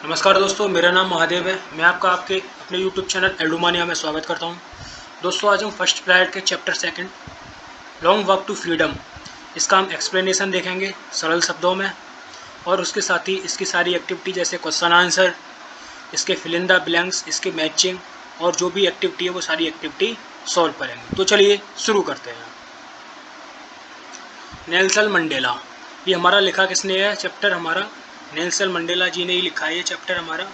नमस्कार दोस्तों, मेरा नाम महादेव है। मैं आपका आपके अपने यूट्यूब चैनल एल्डोमानिया में स्वागत करता हूं। दोस्तों, आज हम फर्स्ट पीरियड के chapter second long walk to freedom इसका हम एक्सप्लेनेशन देखेंगे सरल शब्दों में, और उसके साथ ही इसकी सारी एक्टिविटी जैसे क्वेश्चन आंसर, इसके फिल इन द ब्लैंक्स, इसके मैचिंग और जो भी एक्टिविटी है वो सारी एक्टिविटी सॉल्व करेंगे। तो चलिए शुरू करते हैं। नेल्सन मंडेला, ये हमारा लिखा किसने है चैप्टर? हमारा नेल्सन मंडेला जी ने ही लिखा है ये चैप्टर हमारा।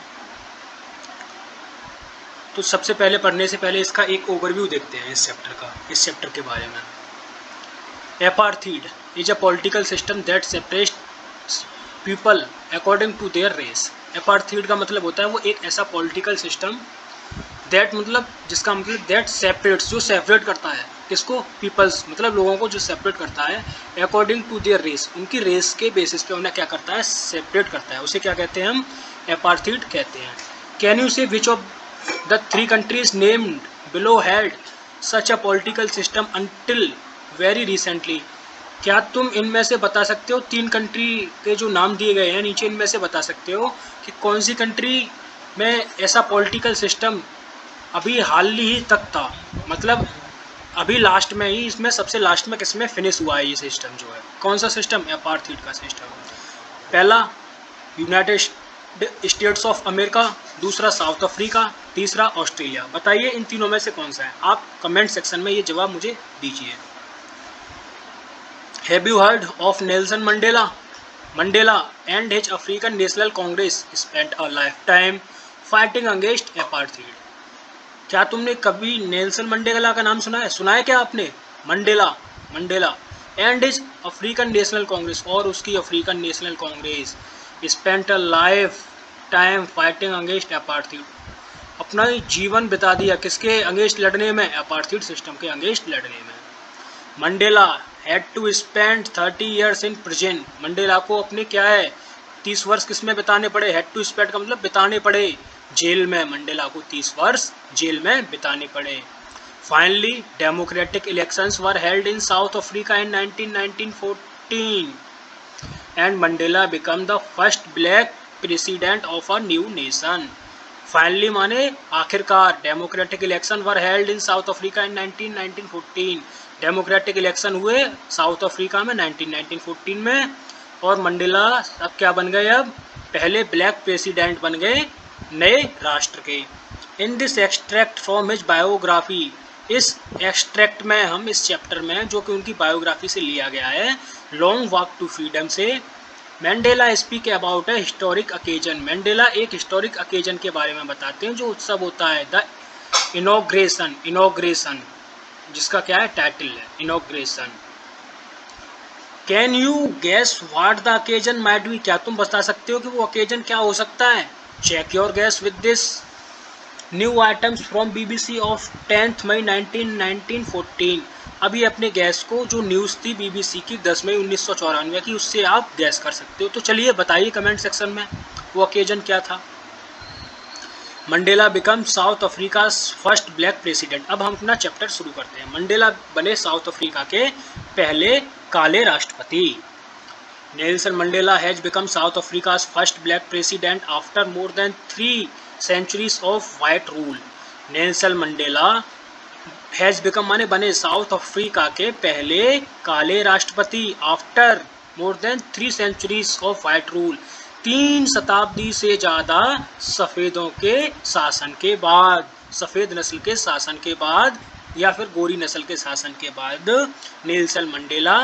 तो सबसे पहले पढ़ने से पहले इसका एक ओवरव्यू देखते हैं इस चैप्टर के बारे में। Apartheid is a political system that separates people according to their race. Apartheid का मतलब होता है वो एक ऐसा पॉलिटिकल सिस्टम दैट मतलब जिसका मतलब दैट सेपरेट्स, जो सेपरेट करता है किसको? पीपल्स, मतलब लोगों को जो सेपरेट करता है अकॉर्डिंग टू देयर रेस, उनकी रेस के बेसिस पे उन्हें क्या करता है? सेपरेट करता है। उसे क्या कहते हैं? हम एपार्थीड कहते हैं। कैन यू से which of the three countries named below had such a political system until very recently? क्या तुम इनमें से बता सकते हो, तीन कंट्री के जो नाम दिए गए हैं नीचे, इनमें से बता सकते हो कि कौन सी कंट्री में ऐसा पॉलिटिकल सिस्टम अभी हाल ही तक था? मतलब अभी लास्ट में ही, इसमें सबसे लास्ट में किसमें फिनिश हुआ है ये सिस्टम जो है? कौन सा सिस्टम? एपार्थीड का सिस्टम। पहला यूनाइटेड स्टेट्स ऑफ अमेरिका, दूसरा साउथ अफ्रीका, तीसरा ऑस्ट्रेलिया। बताइए इन तीनों में से कौन सा है? आप कमेंट सेक्शन में ये जवाब मुझे दीजिए। Have you heard of Nelson Mandela? Mandela and his African National Congress spent a life time fighting against apartheid. क्या तुमने कभी नेल्सन मंडेला का नाम सुना है? सुना है क्या आपने? Mandela and his African National Congress, और उसकी African National Congress spent a life time fighting against apartheid, अपना ही जीवन बिता दिया किसके अगेंस्ट लड़ने में? एपार्थीड सिस्टम के अगेंस्ट लड़ने में। Mandela had to spend 30 years in prison. Mandela को अपने क्या है 30 वर्ष किस में बिताने पड़े? हैड टू स्पेंड का मतलब बिताने पड़े, जेल में। मंडेला को 30 वर्ष जेल में बिताने पड़े। Finally democratic elections were held in South Africa in 1914 and Mandela become the first black president of a new nation. Finally माने आखिरकार, democratic election were held in South Africa in 1914, democratic election हुए south Africa में 1914 में, और Mandela अब क्या बन गए? अब पहले ब्लैक प्रेसिडेंट बन गए नए राष्ट्र के। In this extract from his biography, इस एक्सट्रैक्ट में हम इस चैप्टर में जो कि उनकी बायोग्राफी से लिया गया है, लॉन्ग वॉक टू फ्रीडम से, Mandela speak about A historic occasion. Mandela एक हिस्टोरिक ओकेजन के बारे में बताते हैं, जो उत्सव होता है द इनॉग्रेशन, जिसका क्या है टाइटल है inauguration. Can you guess what the occasion might be? क्या तुम बता सकते हो कि वो ओकेजन क्या हो सकता है? Check your guess with this new items from BBC of 10 May 1914। अभी अपने गैस को जो न्यूज़ थी BBC की 10 मई 1994 की, उससे आप गैस कर सकते हो। तो चलिए बताइए कमेंट सेक्शन में वो ओकेजन क्या था। Mandela become south Africa first black president. अब हम अपना चैप्टर शुरू करते हैं। मंडेला बने साउथ अफ्रीका के पहले काले राष्ट्रपति। Nelson Mandela has become south Africa first black president after more than 3 centuries of white rule. Nelson Mandela has become माने बने साउथ अफ्रीका के पहले काले राष्ट्रपति after more than 3 centuries of white rule, 3 शताब्दी से ज़्यादा सफ़ेदों के शासन के बाद, सफ़ेद नस्ल के शासन के बाद या फिर गोरी नस्ल के शासन के बाद नेल्सन मंडेला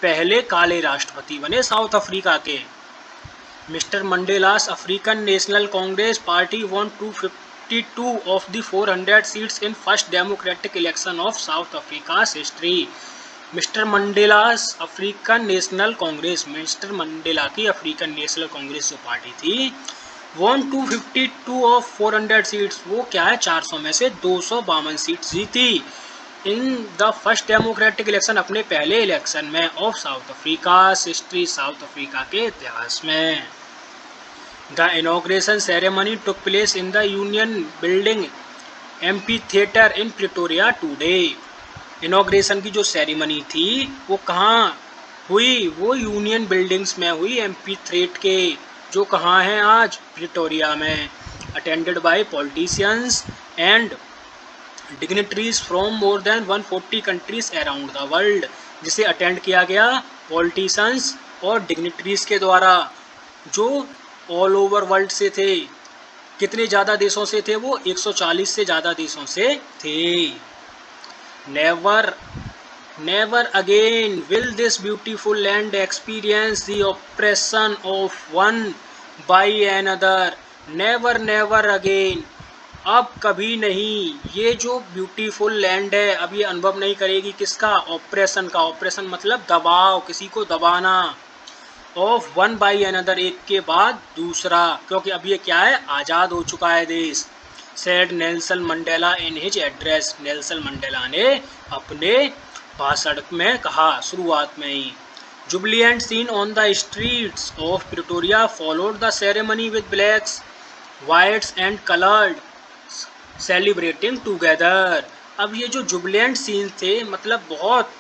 पहले काले राष्ट्रपति बने साउथ अफ्रीका के। Mister Mandela's African National Congress party won 252 of the 400 seats in first democratic election of South Africa's history। Mister Mandela's African National Congress, mister Mandela की अफ्रीकन नेशनल कांग्रेस जो party थी, won 252 of 400 seats, वो क्या है 400 में से 252 seat जीती इन the first democratic election, अपने पहले इलेक्शन में, of south Africa history, south Africa के इतिहास में। The inauguration ceremony took place in the union building amphitheatre in Pretoria today. Inauguration की जो सेरेमनी थी वो कहाँ हुई? वो यूनियन बिल्डिंग्स में हुई, एम्फीथिएटर के जो कहाँ हैं आज, प्रिटोरिया में, attended by politicians and dignitaries from more than 140 countries around the world, जिसे अटेंड किया गया पॉलिटिशियंस और डिग्निटरीज के द्वारा जो ऑल ओवर वर्ल्ड से थे। कितने ज़्यादा देशों से थे वो, 140 से ज़्यादा देशों से थे। Never never again will this beautiful land experience the operation of one by another, never never again, अब कभी नहीं ये जो ब्यूटीफुल लैंड है अब ये अनुभव नहीं करेगी किसका, ऑपरेशन का। ऑपरेशन मतलब दबाव, किसी को दबाना। ऑफ वन बाई अनदर, एक के बाद दूसरा, क्योंकि अब ये क्या है, आज़ाद हो चुका है देश। Said Nelson Mandela in his address, Nelson Mandela ने अपने भाषण में कहा शुरुआत में ही। Jubilant scene on the streets of Pretoria followed the ceremony with blacks whites and coloured celebrating together. अब ये जो जुबलिएंट सीन्स थे, मतलब बहुत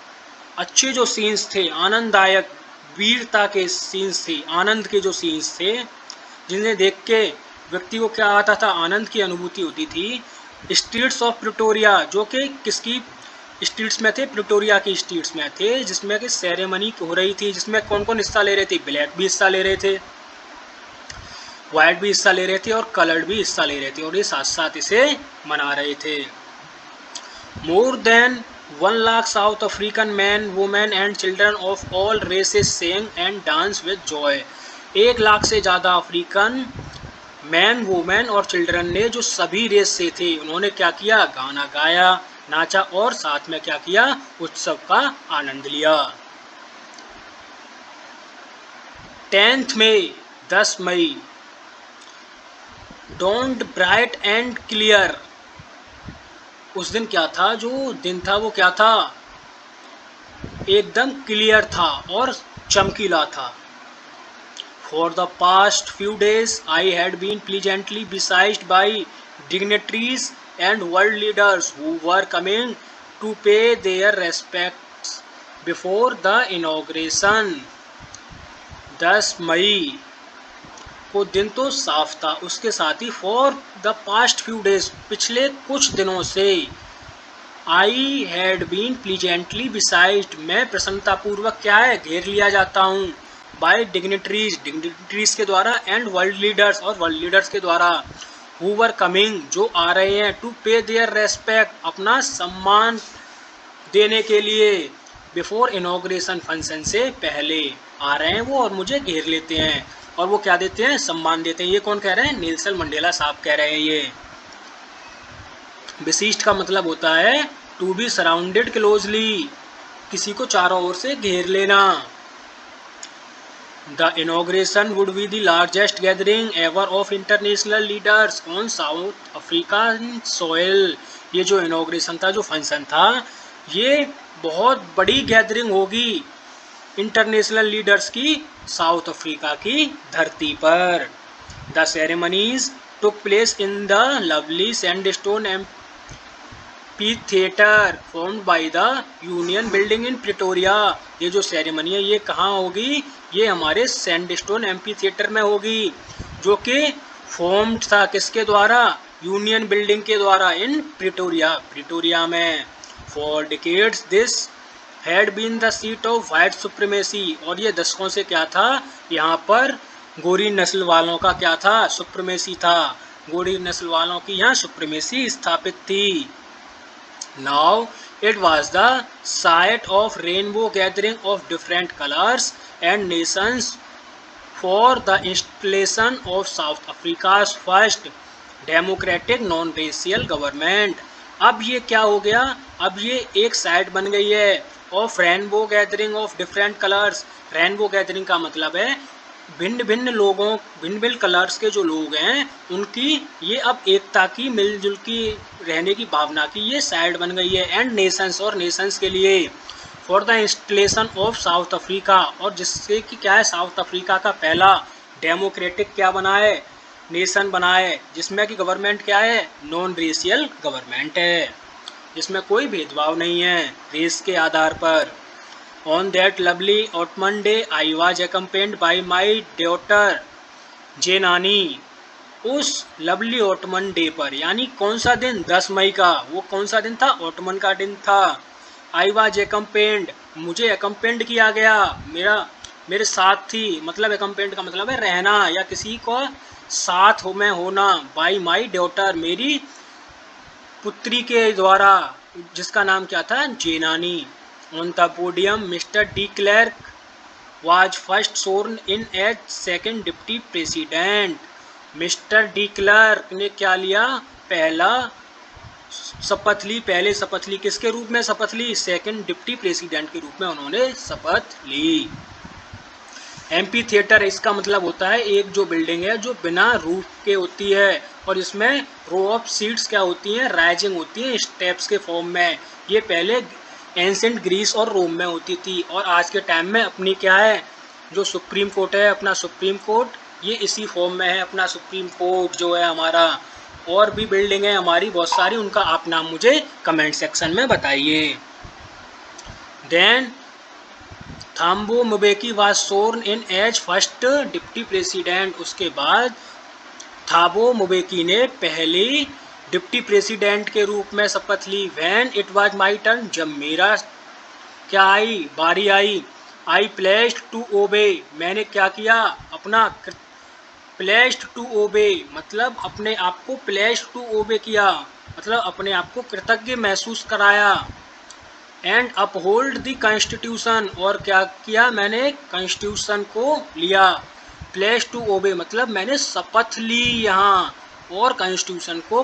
अच्छे जो सीन्स थे, आनंददायक वीरता के सीन्स थे, आनंद के जो सीन्स थे, जिन्हें देख के व्यक्ति को क्या आता था, आनंद की अनुभूति होती थी। स्ट्रीट्स ऑफ प्रिटोरिया, जो कि किसकी स्ट्रीट्स में थे, प्रिटोरिया की स्ट्रीट्स में थे, जिसमें कि सेरेमनी हो रही थी, जिसमें कौन कौन हिस्सा ले रहे थे, ब्लैक भी हिस्सा ले रहे थे, वाइट भी हिस्सा ले रहे थे और कलर्ड भी हिस्सा ले रहे थे, और ये साथ साथ इसे मना रहे थे। More than 1 lakh South African man women and children of all races sang and dance with joy. 1 lakh से ज़्यादा अफ्रीकन मैन वुमेन और चिल्ड्रन ने, जो सभी रेस से थे, उन्होंने क्या किया, गाना गाया, नाचा और साथ में क्या किया, उत्सव का आनंद लिया। 10 मई 10 मई, डोंट ब्राइट एंड क्लियर, उस दिन क्या था, जो दिन था वो क्या था, एकदम क्लियर था और चमकीला था। For the past few days I had been pleasantly besieged by dignitaries and world leaders who were coming to pay their respects before the inauguration। 10 मई को दिन तो साफ था, उसके साथ ही for the past few days, पिछले कुछ दिनों से, I had been pleasantly besieged, मैं प्रसन्नतापूर्वक क्या है, घेर लिया जाता हूँ, बाय डिग्निटरीज के द्वारा, एंड वर्ल्ड लीडर्स, और वर्ल्ड लीडर्स के द्वारा, हु वर कमिंग, जो आ रहे हैं, टू पे देयर रेस्पेक्ट, अपना सम्मान देने के लिए, बिफोर इनॉग्रेशन फंक्शन से पहले आ रहे हैं वो और मुझे घेर लेते हैं, और वो क्या देते हैं, सम्मान देते हैं। ये कौन कह रहे हैं, नेल्सन मंडेला साहब कह रहे हैं। ये बिसीज्ड का मतलब होता है टू बी सराउंडेड क्लोजली, किसी को चारों ओर से घेर लेना। The inauguration would be the largest gathering ever of international leaders on south African soil. ये जो इनॉग्रेशन था, जो फंक्शन था, ये बहुत बड़ी गैदरिंग होगी इंटरनेशनल लीडर्स की साउथ अफ्रीका की धरती पर। The ceremonies took place in the lovely sandstone amphi theatre formed by the union building in Pretoria. ये जो सेरेमनी है ये कहाँ होगी, ये हमारे सैंडस्टोन एम्पी थिएटर में होगी, जो कि फॉर्म्ड था किसके द्वारा, यूनियन बिल्डिंग के द्वारा, इन प्रिटोरिया, प्रिटोरिया में। For decades this had been the seat of white supremacy, और ये दशकों से क्या था, यहाँ पर गोरी नस्ल वालों का क्या था, सुप्रीमेसी था, गोरी नस्ल वालों की यहाँ सुप्रीमेसी स्थापित थी। Now it was the site of rainbow gathering of different colours and Nations for the installation of south Africa's first democratic non racial government. अब ये क्या हो गया, अब ये एक साइट बन गई है of rainbow gathering of different colours. Rainbow gathering का मतलब है भिन्न भिन्न लोगों, भिन्न भिन्न कलर्स के जो लोग हैं उनकी ये अब एकता की, मिलजुल की रहने की भावना की ये साइट बन गई है। एंड नेशंस, और नेशंस के लिए, for the installation of south Africa, और जिससे कि क्या है, साउथ अफ्रीका का पहला डेमोक्रेटिक क्या बना है, नेशन बना है, जिसमें कि गवर्नमेंट क्या है, नॉन रेशियल गवर्नमेंट है, जिसमें कोई भेदभाव नहीं है रेस के आधार पर। On that lovely ottoman day I was accompanied by my daughter जेनानी उस लवली ऑटमन डे पर, यानी कौन सा दिन, 10 मई का, वो कौन सा दिन था, ऑटमन का दिन था। आई वाज एकम्पेंड, मुझे एकम्पेंड किया गया, मेरे साथ थी, मतलब एकम्पेंड का मतलब है रहना या किसी को साथ हो में होना, बाई माई डॉटर, मेरी पुत्री के द्वारा, जिसका नाम क्या था, Zenani. On the podium mister de Klerk was first sworn in as second deputy president. Mister de Klerk ने क्या लिया, पहला शपथ ली, पहले शपथ ली, किसके रूप में शपथ ली, सेकंड डिप्टी प्रेसिडेंट के रूप में उन्होंने शपथ ली। एम्पी थिएटर, इसका मतलब होता है एक जो बिल्डिंग है जो बिना रूफ के होती है और इसमें रो ऑफ सीट्स क्या होती हैं, राइजिंग होती हैं स्टेप्स के फॉर्म में। ये पहले एंशिएंट ग्रीस और रोम में होती थी और आज के टाइम में अपनी क्या है, जो सुप्रीम कोर्ट है, अपना सुप्रीम कोर्ट, ये इसी फॉर्म में है अपना सुप्रीम कोर्ट जो है हमारा। और भी बिल्डिंग है हमारी बहुत सारी, उनका आप नाम मुझे कमेंट सेक्शन में बताइए। Then Thabo Mbeki was sworn in as first deputy president. उसके बाद थाबो मुबेकी ने पहली डिप्टी प्रेसिडेंट के रूप में शपथ ली। When it was my turn, जब मेरा क्या आई, बारी आई। आई प्लेस्ड टू ओबे, मैंने क्या किया, अपना प्लेस्ड टू ओबे मतलब अपने आप को प्लेस्ड टू ओबे किया, मतलब अपने आप को कृतज्ञ महसूस कराया। एंड अपहोल्ड द कॉन्स्टिट्यूशन, और क्या किया, मैंने कॉन्स्टिट्यूशन को लिया। प्लेस टू ओबे मतलब मैंने शपथ ली यहाँ, और कॉन्स्टिट्यूशन को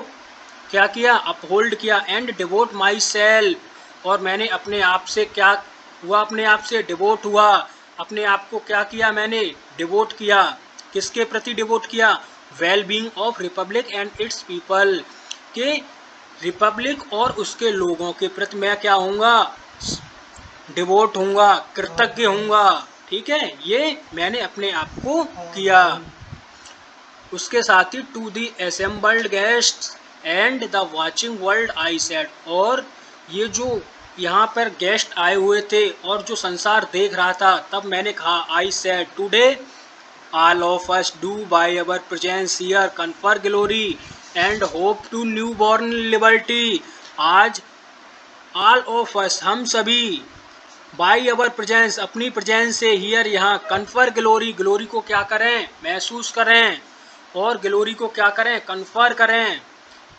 क्या किया, अपहोल्ड किया। एंड डिवोट माई सेल्फ, और मैंने अपने आप से क्या हुआ, अपने आप से डिवोट हुआ, अपने आप को क्या किया, मैंने डिवोट किया, किसके प्रति डिवोट किया, well being of Republic and it's people, के रिपब्लिक और उसके लोगों के प्रति मैं क्या होऊंगा, डिवोट होऊंगा, कृतज्ञ होऊंगा। ठीक है, ये मैंने अपने आप को किया। उसके साथ ही to the assembled guest and the watching world I said, और ये जो यहाँ पर गेस्ट आए हुए थे और जो संसार देख रहा था, तब मैंने कहा, I said today all of us do by our presence here confer glory and hope to newborn liberty। आज all of us, हम सभी, by our presence, अपनी प्रेजेंस से, हियर यहाँ, कन्फर ग्लोरी, ग्लोरी को क्या करें, महसूस करें, और ग्लोरी को क्या करें, कन्फर करें।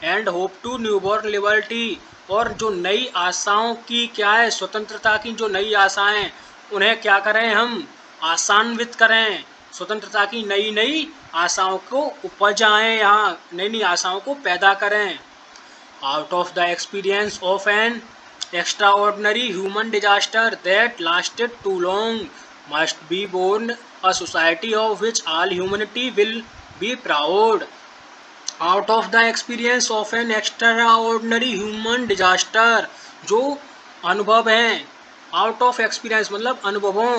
And hope to newborn liberty, और जो नई आशाओं की क्या है, स्वतंत्रता की जो नई आशाएं, उन्हें क्या करें, हम आशान्वित करें, स्वतंत्रता की नई नई आशाओं को उपजाएं, यहाँ नई नई आशाओं को पैदा करें। Out of the experience of an extraordinary human disaster that lasted too long must be born a society of which all humanity will be proud। Out of the experience of N extraordinary human disaster, जो अनुभव हैं, out of experience मतलब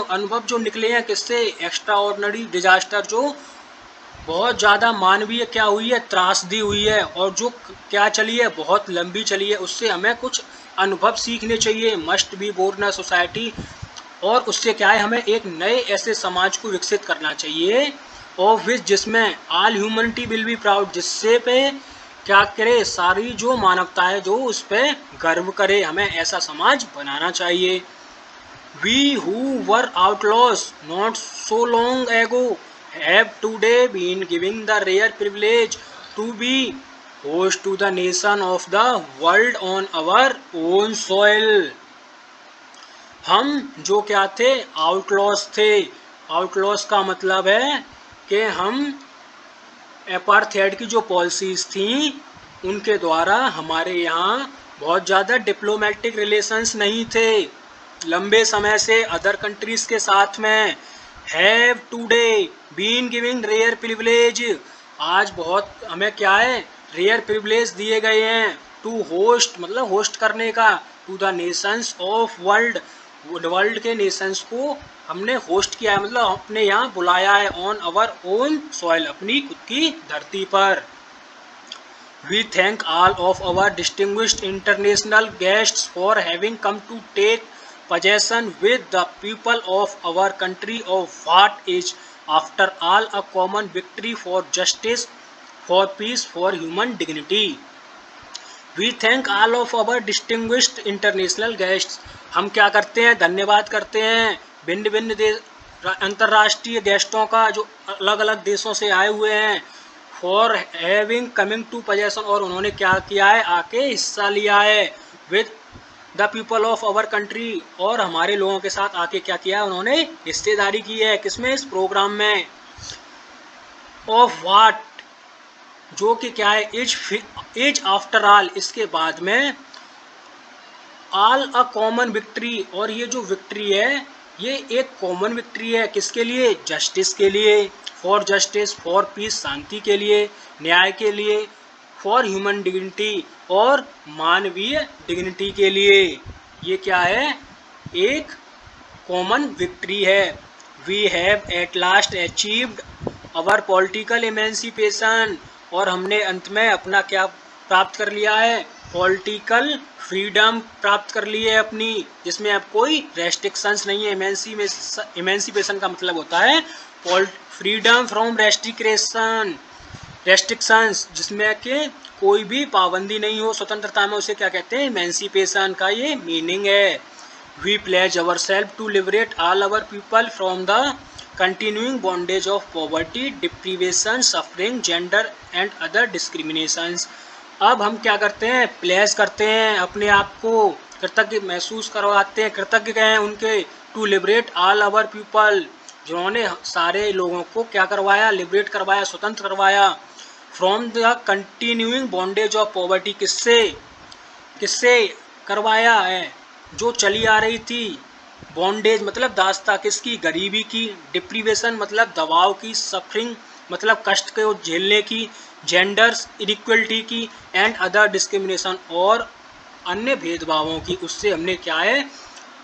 अनुभव जो निकले हैं किससे, extraordinary disaster, जो बहुत ज़्यादा मानवीय क्या हुई है, त्रासदी हुई है, और जो क्या चली है, बहुत लंबी चली है, उससे हमें कुछ अनुभव सीखने चाहिए। Must be born a society, और उससे क्या है, हमें एक नए ऐसे समाज को विकसित करना चाहिए, ऑफ विच, जिसमें all humanity will be proud, जिससे पे क्या करे, सारी जो मानवता है जो उस पर गर्व करे, हमें ऐसा समाज बनाना चाहिए। We who were outlaws not so long ago have today been given the rare privilege to be host to the nation of the world on our own soil। हम जो क्या थे, आउटलॉस थे। आउटलॉस का मतलब है कि हम अपार्थाइड की जो पॉलिसीज थी उनके द्वारा हमारे यहाँ बहुत ज़्यादा डिप्लोमेटिक रिलेशंस नहीं थे लंबे समय से अदर कंट्रीज के साथ में। Have today been giving rare privilege, आज बहुत हमें क्या है, रेयर प्रिविलेज दिए गए हैं। टू होस्ट मतलब होस्ट करने का, to the nations of world, world के नेशंस को हमने होस्ट किया है, मतलब अपने यहाँ बुलाया है, ऑन अवर ओन सॉइल, अपनी खुद की धरती पर। We thank all of our distinguished international guests for having come to take possession with the people of our country of what is after all a common victory for justice, for peace, for human dignity. We thank all of our distinguished international guests. हम क्या करते हैं, धन्यवाद करते हैं भिन्न भिन्न देश अंतर्राष्ट्रीय गेस्टों का जो अलग अलग देशों से आए हुए हैं। For having coming to possession, और उन्होंने क्या किया है, आके हिस्सा लिया है with the people of our country, और हमारे लोगों के साथ आके क्या किया है, उन्होंने हिस्सेदारी की है किसमें, इस प्रोग्राम में। ऑफ वाट, जो कि क्या है, एज आफ्टर ऑल, इसके बाद में ऑल अ कॉमन विक्ट्री, और ये जो विक्ट्री है ये एक कॉमन विक्ट्री है किसके लिए, जस्टिस के लिए, फॉर जस्टिस, फॉर पीस, शांति के लिए, न्याय के लिए, फॉर ह्यूमन डिग्निटी, और मानवीय डिग्निटी के लिए। ये क्या है, एक कॉमन विक्ट्री है। We have at last achieved our political emancipation, और हमने अंत में अपना क्या प्राप्त कर लिया है, पॉलिटिकल फ्रीडम प्राप्त कर ली है अपनी, जिसमें अब कोई रेस्ट्रिक्शंस नहीं है। इमेंसिपेशन का मतलब होता है फ्रीडम फ्रॉम रेस्ट्रिक्शंस, जिसमें कि कोई भी पाबंदी नहीं हो, स्वतंत्रता में, उसे क्या कहते हैं, इमेंसिपेशन का ये मीनिंग है। We pledge our self to liberate all our people from the continuing bondage of poverty, deprivation, suffering, gender and other discriminations. अब हम क्या करते हैं, प्लेज करते हैं, अपने आप को कृतज्ञ महसूस करवाते हैं, कृतज्ञ हैं उनके, to liberate all our people, जिन्होंने सारे लोगों को क्या करवाया, लिबरेट करवाया, स्वतंत्र करवाया, from the continuing bondage of poverty, किससे किससे करवाया है, जो चली आ रही थी, बॉन्डेज मतलब दास्ता किसकी, गरीबी की, डिप्रीवेशन मतलब दबाव की, सफरिंग मतलब कष्ट को झेलने की, जेंडर्स इनइक्वलिटी की, एंड अदर डिस्क्रिमिनेशन, और अन्य भेदभावों की, उससे हमने क्या है,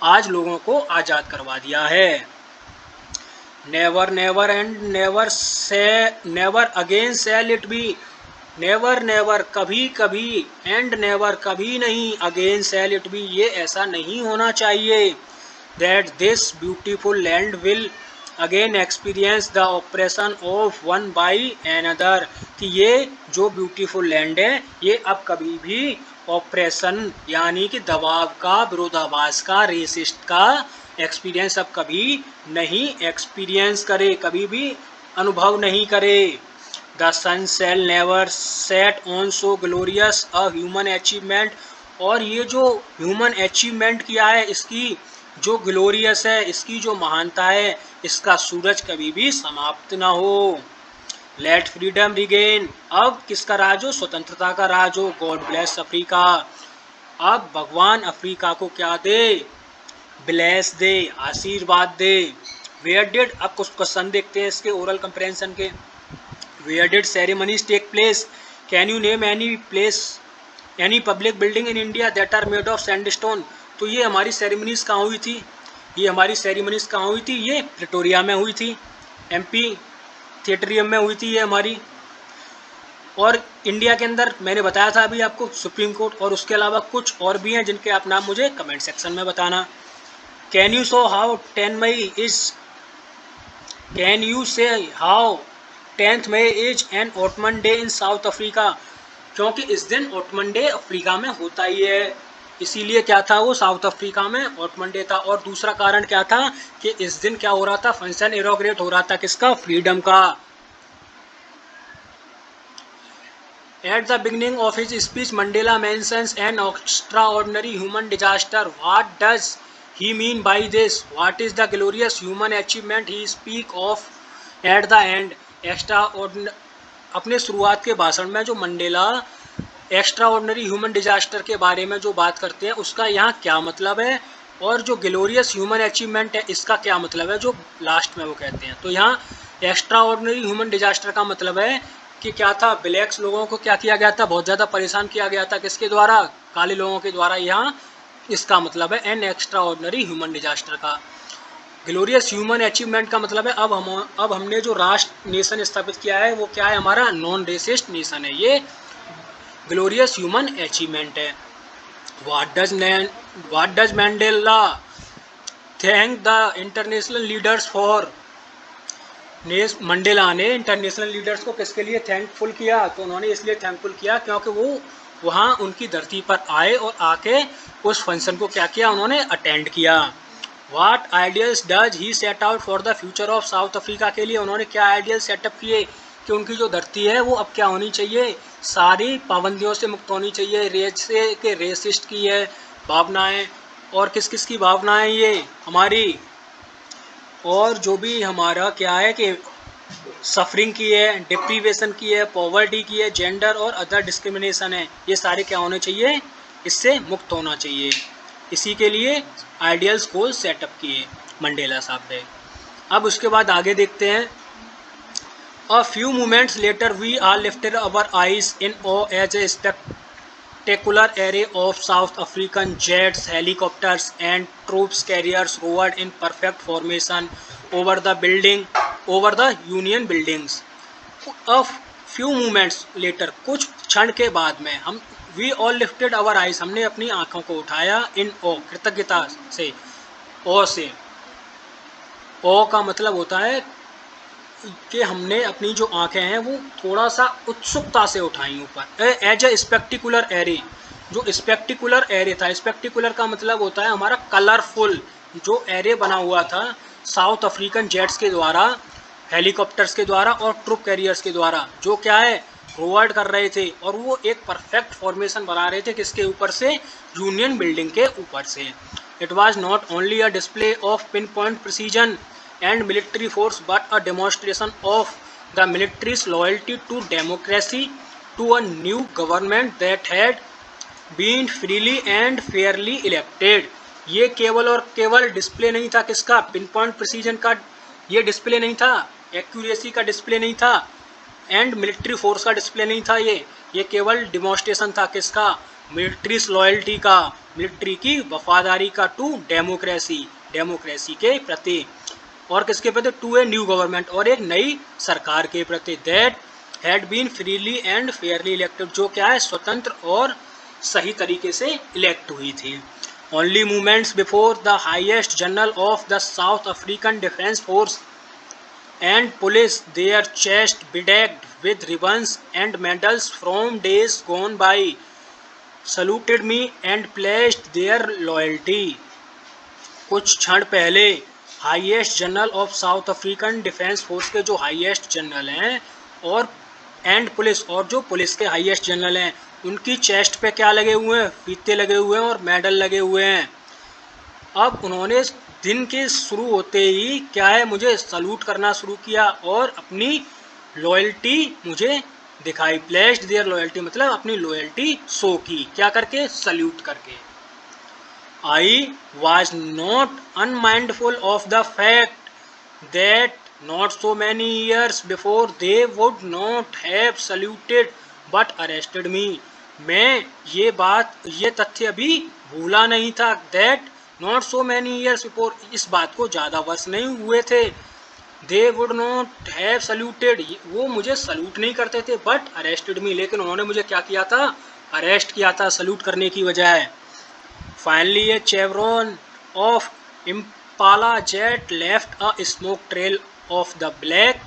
आज लोगों को आज़ाद करवा दिया है। Never never and never again shall it be, never never कभी कभी, एंड नेवर कभी नहीं, अगेन शैल इट बी ये ऐसा नहीं होना चाहिए, that this beautiful land will again experience the operation of one by another, कि ये जो ब्यूटीफुल लैंड है ये अब कभी भी ऑपरेशन यानी कि दबाव का, विरोधाभास का, रेसिस्ट का एक्सपीरियंस अब कभी नहीं एक्सपीरियंस करे, कभी भी अनुभव नहीं करे। The sun shall never set on so glorious a human achievement, और ये जो ह्यूमन अचीवमेंट किया है, इसकी जो ग्लोरियस है, इसकी जो महानता है, इसका सूरज कभी भी समाप्त ना हो। लेट फ्रीडम रिगेन, अब किसका राज हो, स्वतंत्रता का राज हो। गॉड ब्लेस अफ्रीका, अब भगवान अफ्रीका को क्या दे, ब्लेस दे, आशीर्वाद दे। वेयर डिड, अब कुछ क्वेश्चन देखते हैं इसके ओरल कंप्रेंशन के। Where did ceremonies take place, can you name any place, any public building in India that are made of sandstone. तो ये हमारी सेरेमनीज कहाँ हुई थी, ये हमारी सेरेमनीज कहाँ हुई थी, ये प्रिटोरिया में हुई थी, एमपी थिएटरियम में हुई थी ये हमारी। और इंडिया के अंदर मैंने बताया था अभी आपको सुप्रीम कोर्ट, और उसके अलावा कुछ और भी हैं जिनके आप नाम मुझे कमेंट सेक्शन में बताना। Can you show how 10 May is, can you say how 10th May is an autumn day in South Africa, क्योंकि इस दिन ऑटमन डे अफ्रीका में होता ही है, इसीलिए क्या था, वो साउथ अफ्रीका में ऑटमन डे था। और दूसरा कारण क्या था कि इस दिन क्या हो रहा था, फंक्शन इनॉग्रेट हो रहा था, किसका, फ्रीडम का। At the beginning of his speech, Mandela mentions an extraordinary human disaster. What does he mean by this? What is the glorious human achievement he speak of at the end? अपने शुरुआत के भाषण में जो Mandela extra ordinary human disaster के बारे में जो बात करते हैं, उसका यहाँ क्या मतलब है, और जो ग्लोरियस ह्यूमन अचीवमेंट है इसका क्या मतलब है, जो लास्ट में वो कहते हैं। तो यहाँ एक्स्ट्रा ऑर्डनरी ह्यूमन डिजास्टर का मतलब है कि क्या था, ब्लैक्स लोगों को क्या किया गया था, बहुत ज़्यादा परेशान किया गया था, किसके द्वारा, काले लोगों के द्वारा। यहाँ इसका मतलब है an extra ordinary human disaster का। ग्लोरियस ह्यूमन अचीवमेंट का मतलब है अब हमने जो राष्ट्र नेशन स्थापित किया है वो क्या है, हमारा नॉन रेसिस्ट नेशन है, ये ग्लोरियस ह्यूमन अचीवमेंट है। What does mandala thank the international leaders for, Mandela ने इंटरनेशनल लीडर्स को किसके लिए थैंकफुल किया? तो उन्होंने इसलिए थैंकफुल किया क्योंकि वो वहाँ उनकी धरती पर आए और आके उस फंक्शन को क्या किया, उन्होंने अटेंड किया। What ideals does he set out for the future of south Africa के लिए उन्होंने क्या आइडियल सेटअप किए कि उनकी जो धरती है वो अब क्या होनी चाहिए, सारी पाबंदियों से मुक्त होनी चाहिए। रेसिस्ट की है भावनाएं, और किस किस की भावनाएं, ये हमारी, और जो भी हमारा क्या है कि सफरिंग की है, डिप्रीवेशन की है, पॉवर्टी की है, जेंडर और अदर डिस्क्रिमिनेशन है, ये सारे क्या होने चाहिए, इससे मुक्त होना चाहिए। इसी के लिए आइडियल्स को सेटअप किए मंडेला साहब ने। अब उसके बाद आगे देखते हैं। A few moments later we are lifted our eyes in awe as a spectacular array of South African jets, helicopters and troops carriers roared in perfect formation over the Union buildings. A few moments later, कुछ क्षण के बाद में हम we all lifted our eyes, हमने अपनी आंखों को उठाया in awe, कृतज्ञता से, से का मतलब होता है कि हमने अपनी जो आंखें हैं वो थोड़ा सा उत्सुकता से उठाई ऊपर। एज ए स्पेक्टिकुलर एरे, जो स्पेक्टिकुलर एरे था, स्पेक्टिकुलर का मतलब होता है हमारा कलरफुल, जो एरे बना हुआ था साउथ अफ्रीकन जेट्स के द्वारा, हेलीकॉप्टर्स के द्वारा और ट्रुप कैरियर्स के द्वारा, जो क्या है रोवर्ड कर रहे थे, और वो एक परफेक्ट फॉर्मेशन बना रहे थे किसके ऊपर से, यूनियन बिल्डिंग के ऊपर से। It was not only a display of pin point precision and military force but a demonstration of the military's loyalty to democracy, to a new government that had been freely and fairly elected। ये केवल और केवल display नहीं था किसका, pin point precision का ये display नहीं था, एक्यूरेसी का डिस्प्ले नहीं था, एंड मिलिट्री फोर्स का डिस्प्ले नहीं था, ये केवल डिमॉन्स्ट्रेशन था किसका, मिलिट्रीज लॉयल्टी का, मिलिट्री की वफादारी का, टू डेमोक्रेसी, डेमोक्रेसी के प्रति, और किसके प्रति, टू ए न्यू गवर्नमेंट, और एक नई सरकार के प्रति, that had been freely and fairly elected, जो क्या है स्वतंत्र और सही तरीके से इलेक्ट हुई थी। Only movements before the highest general of the south African defence force and police, their chest bedecked with ribbons and medals from days gone by, saluted me and pledged their loyalty। कुछ क्षण पहले highest general of south African defence force के जो highest general हैं, और and police, और जो police के हाईएस्ट जनरल हैं, उनकी चेस्ट पे क्या लगे हुए हैं, फीते लगे हुए हैं और मेडल लगे हुए हैं। अब उन्होंने दिन के शुरू होते ही क्या है, मुझे सल्यूट करना शुरू किया और अपनी लॉयल्टी मुझे दिखाई। प्लेस्ड देयर लॉयल्टी मतलब अपनी लॉयल्टी शो की, क्या करके, सल्यूट करके। I was not unmindful of the fact that not so many years before they would not have saluted but arrested me. मैं ये तथ्य अभी भूला नहीं था, that not so many years before, इस बात को ज़्यादा वर्ष नहीं हुए थे, they would not have saluted, वो मुझे सल्यूट नहीं करते थे, बट अरेस्टेड मी, लेकिन उन्होंने मुझे क्या किया था, अरेस्ट किया था सल्यूट करने की बजाय। Finally a chevron of Impala jet left a smoke trail of the black,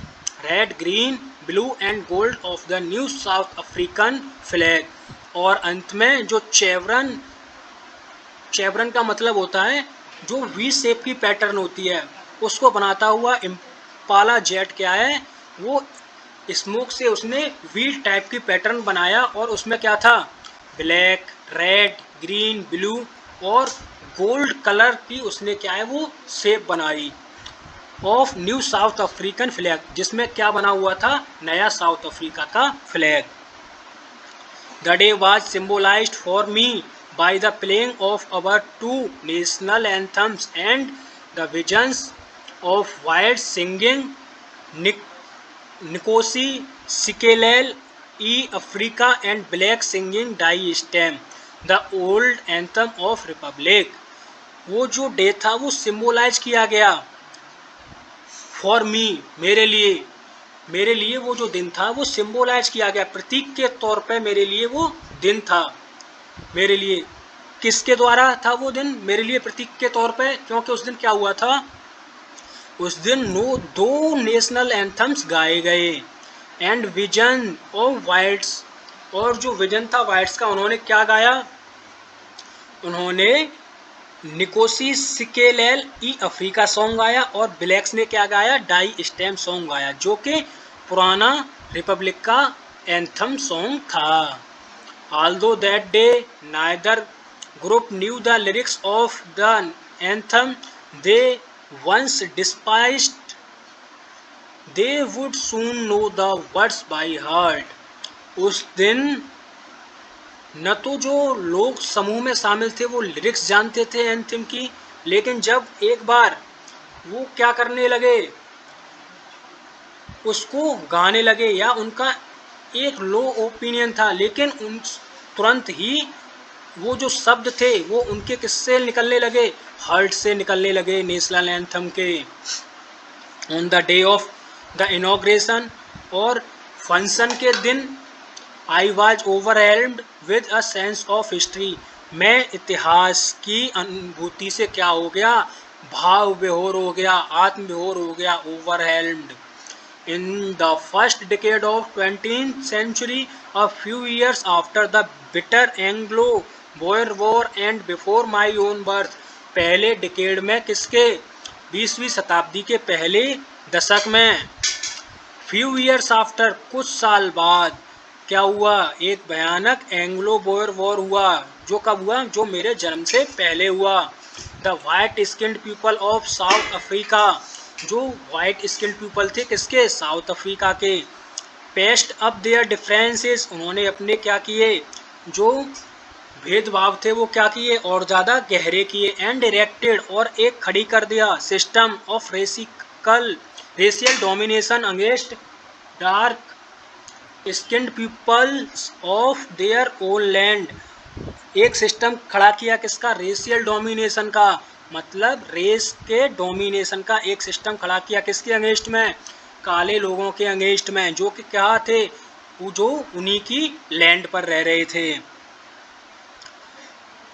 red, green, blue and gold of the new South African flag. और अंत में जो चेवरन का मतलब होता है जो वी शेप की पैटर्न होती है, उसको बनाता हुआ इम्पाला जेट क्या है, वो स्मोक से उसने वी टाइप की पैटर्न बनाया, और उसमें क्या था, ब्लैक, रेड, ग्रीन, ब्लू और गोल्ड कलर की उसने क्या है वो शेप बनाई of new South African flag, जिसमें क्या बना हुआ था, नया साउथ अफ्रीका का flag. The day was symbolised for me by the playing of our two national anthems and the visions of white singing Nkosi Sikelel E Africa and black singing Die Stem, the old anthem of Republic। वो जो day था वो symbolise किया गया for me, मेरे लिए वो जो दिन था वो सिम्बोलाइज किया गया, प्रतीक के तौर पे मेरे लिए वो दिन था। मेरे लिए किसके द्वारा था वो दिन, मेरे लिए प्रतीक के तौर पे, क्योंकि उस दिन क्या हुआ था, उस दिन दो नेशनल एंथम्स गाए गए। एंड विजन ऑफ वाइट्स, और जो विजन था वाइट्स का, उन्होंने क्या गाया? उन्होंने निकोसी सिकेलेल ई अफ्रीका सॉन्ग गाया, और ब्लैक्स ने क्या गाया? डाई स्टेम सॉन्ग गाया, जो कि पुराना रिपब्लिक का एंथम सॉन्ग था। Although that day neither group knew the lyrics of the anthem they once despised, they would soon know the words by heart. उस दिन न तो जो लोग समूह में शामिल थे वो लिरिक्स जानते थे एंथम की, लेकिन जब एक बार वो क्या करने लगे, उसको गाने लगे, या उनका एक लो ओपिनियन था, लेकिन उन तुरंत ही वो जो शब्द थे वो उनके किससे निकलने लगे? हार्ट से निकलने लगे नेशनल एंथम के। On the day of the inauguration, और फंक्शन के दिन, I was overwhelmed with a sense of history, मैं इतिहास की अनुभूति से क्या हो गया? भाव विभोर हो गया, आत्म विभोर हो गया, overwhelmed. In the first decade of 20th century, a few years after the bitter Anglo-Boer War and before my own birth, पहले डिकेड में किसके? 20वीं शताब्दी के पहले दशक में। few years after, कुछ साल बाद क्या हुआ? एक भयानक एंग्लो बोयर वॉर हुआ, जो कब हुआ? जो मेरे जन्म से पहले हुआ। The white skinned people of south Africa, जो वाइट स्किन पीपल थे किसके? साउथ अफ्रीका के। पेस्ट अप देयर डिफरेंसेस, उन्होंने अपने क्या किए? जो भेदभाव थे वो क्या किए? और ज़्यादा गहरे किए। एंड इरेक्टेड, और एक खड़ी कर दिया, system of racial domination against dark skinned peoples of their own land. एक सिस्टम खड़ा किया किसका? रेशियल डोमिनेशन का, मतलब रेस के डोमिनेशन का एक सिस्टम खड़ा किया किसके अगेंस्ट में? काले लोगों के अगेंस्ट में, जो कि क्या थे? वो जो उन्हीं की लैंड पर रह रहे थे।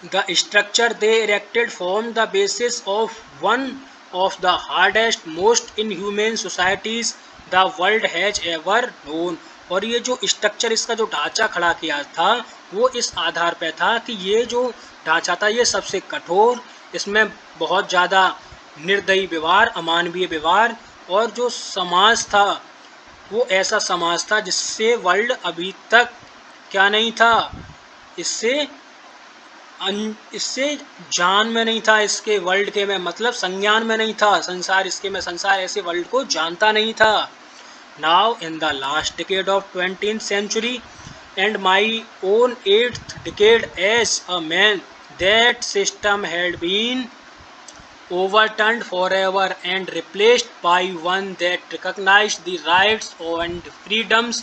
The structure they erected form the basis of one of the hardest most inhuman societies the world has ever known. और ये जो स्ट्रक्चर, इसका जो ढांचा खड़ा किया था, वो इस आधार पे था कि ये जो ढांचा था ये सबसे कठोर, इसमें बहुत ज़्यादा निर्दयी व्यवहार, अमानवीय व्यवहार, और जो समाज था वो ऐसा समाज था जिससे वर्ल्ड अभी तक क्या नहीं था? इससे जान में नहीं था, इसके वर्ल्ड के में, मतलब संज्ञान में नहीं था संसार, इसके में संसार ऐसे वर्ल्ड को जानता नहीं था। Now in the last decade of 20th century and my own 8th decade as a man, that system had been overturned forever and replaced by one that recognized the rights and freedoms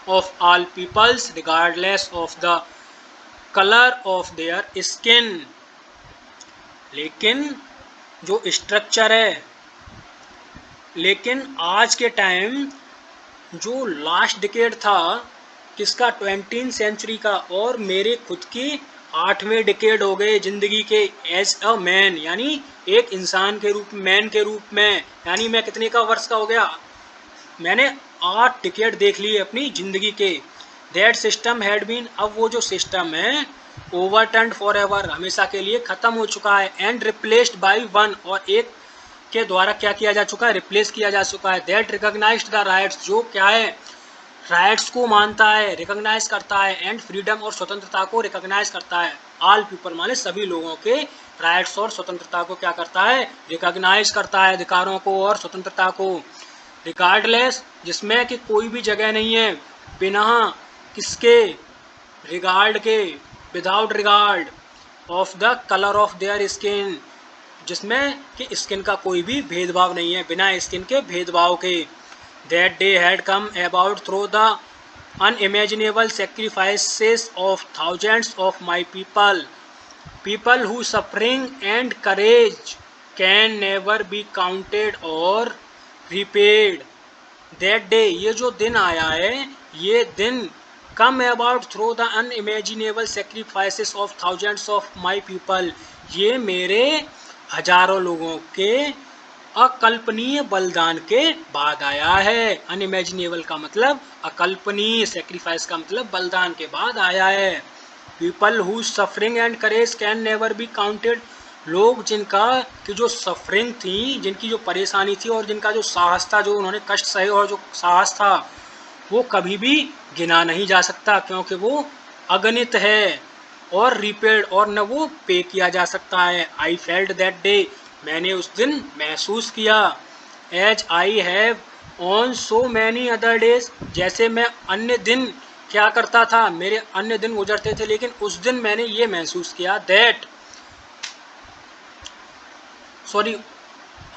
of all peoples regardless of the color of their skin। लेकिन जो structure है, लेकिन आज के time जो last decade था किसका? 20th century का, और मेरे खुद की 8वें डिकेड हो गए जिंदगी के एज अ मैन, यानी एक इंसान के रूप, मैन के रूप में। यानी मैं कितने का वर्ष का हो गया? मैंने 8 डिकेड देख लिए अपनी जिंदगी के। दैट सिस्टम हैड बीन, अब वो जो सिस्टम है ओवरटर्न्ड फॉर एवर, हमेशा के लिए खत्म हो चुका है। एंड रिप्लेस्ड बाई वन, और एक के द्वारा क्या किया जा चुका है? रिप्लेस किया जा चुका है। दैट रिकॉग्नाइज्ड द राइट्स, जो क्या है? राइट्स को मानता है, रिकॉग्नाइज करता है। एंड फ्रीडम, और स्वतंत्रता को रिकॉग्नाइज करता है। ऑल पीपल माने सभी लोगों के राइट्स और स्वतंत्रता को क्या करता है? रिकॉग्नाइज करता है, अधिकारों को और स्वतंत्रता को। रिगार्डलेस, जिसमें कि कोई भी जगह नहीं है बिना किसके? रिगार्ड के, without regard of the colour of their skin, जिसमें कि स्किन का कोई भी भेदभाव नहीं है, बिना स्किन के भेदभाव के। That day had come about through the unimaginable sacrifices of thousands of my people whose suffering and courage can never be counted or repaid। That day, ये जो दिन आया है, ये दिन come about through the unimaginable sacrifices of thousands of my people, ये मेरे हजारों लोगों के अकल्पनीय बलिदान के बाद आया है। अनइमेजिनेबल का मतलब अकल्पनीय, सेक्रीफाइस का मतलब बलिदान के बाद आया है। People who suffering and courage can never be counted, लोग जिनका की जो सफरिंग थी, जिनकी जो परेशानी थी और जिनका जो साहस था, जो उन्होंने कष्ट सहे और जो साहस था, वो कभी भी गिना नहीं जा सकता, क्योंकि वो अगणित है और रिपेड और न वो पे किया जा सकता है। आई फेल्ट दैट डे, मैंने उस दिन महसूस किया। As I have on so many other days, जैसे मैं अन्य दिन क्या करता था, मेरे अन्य दिन गुजरते थे, लेकिन उस दिन मैंने ये महसूस किया that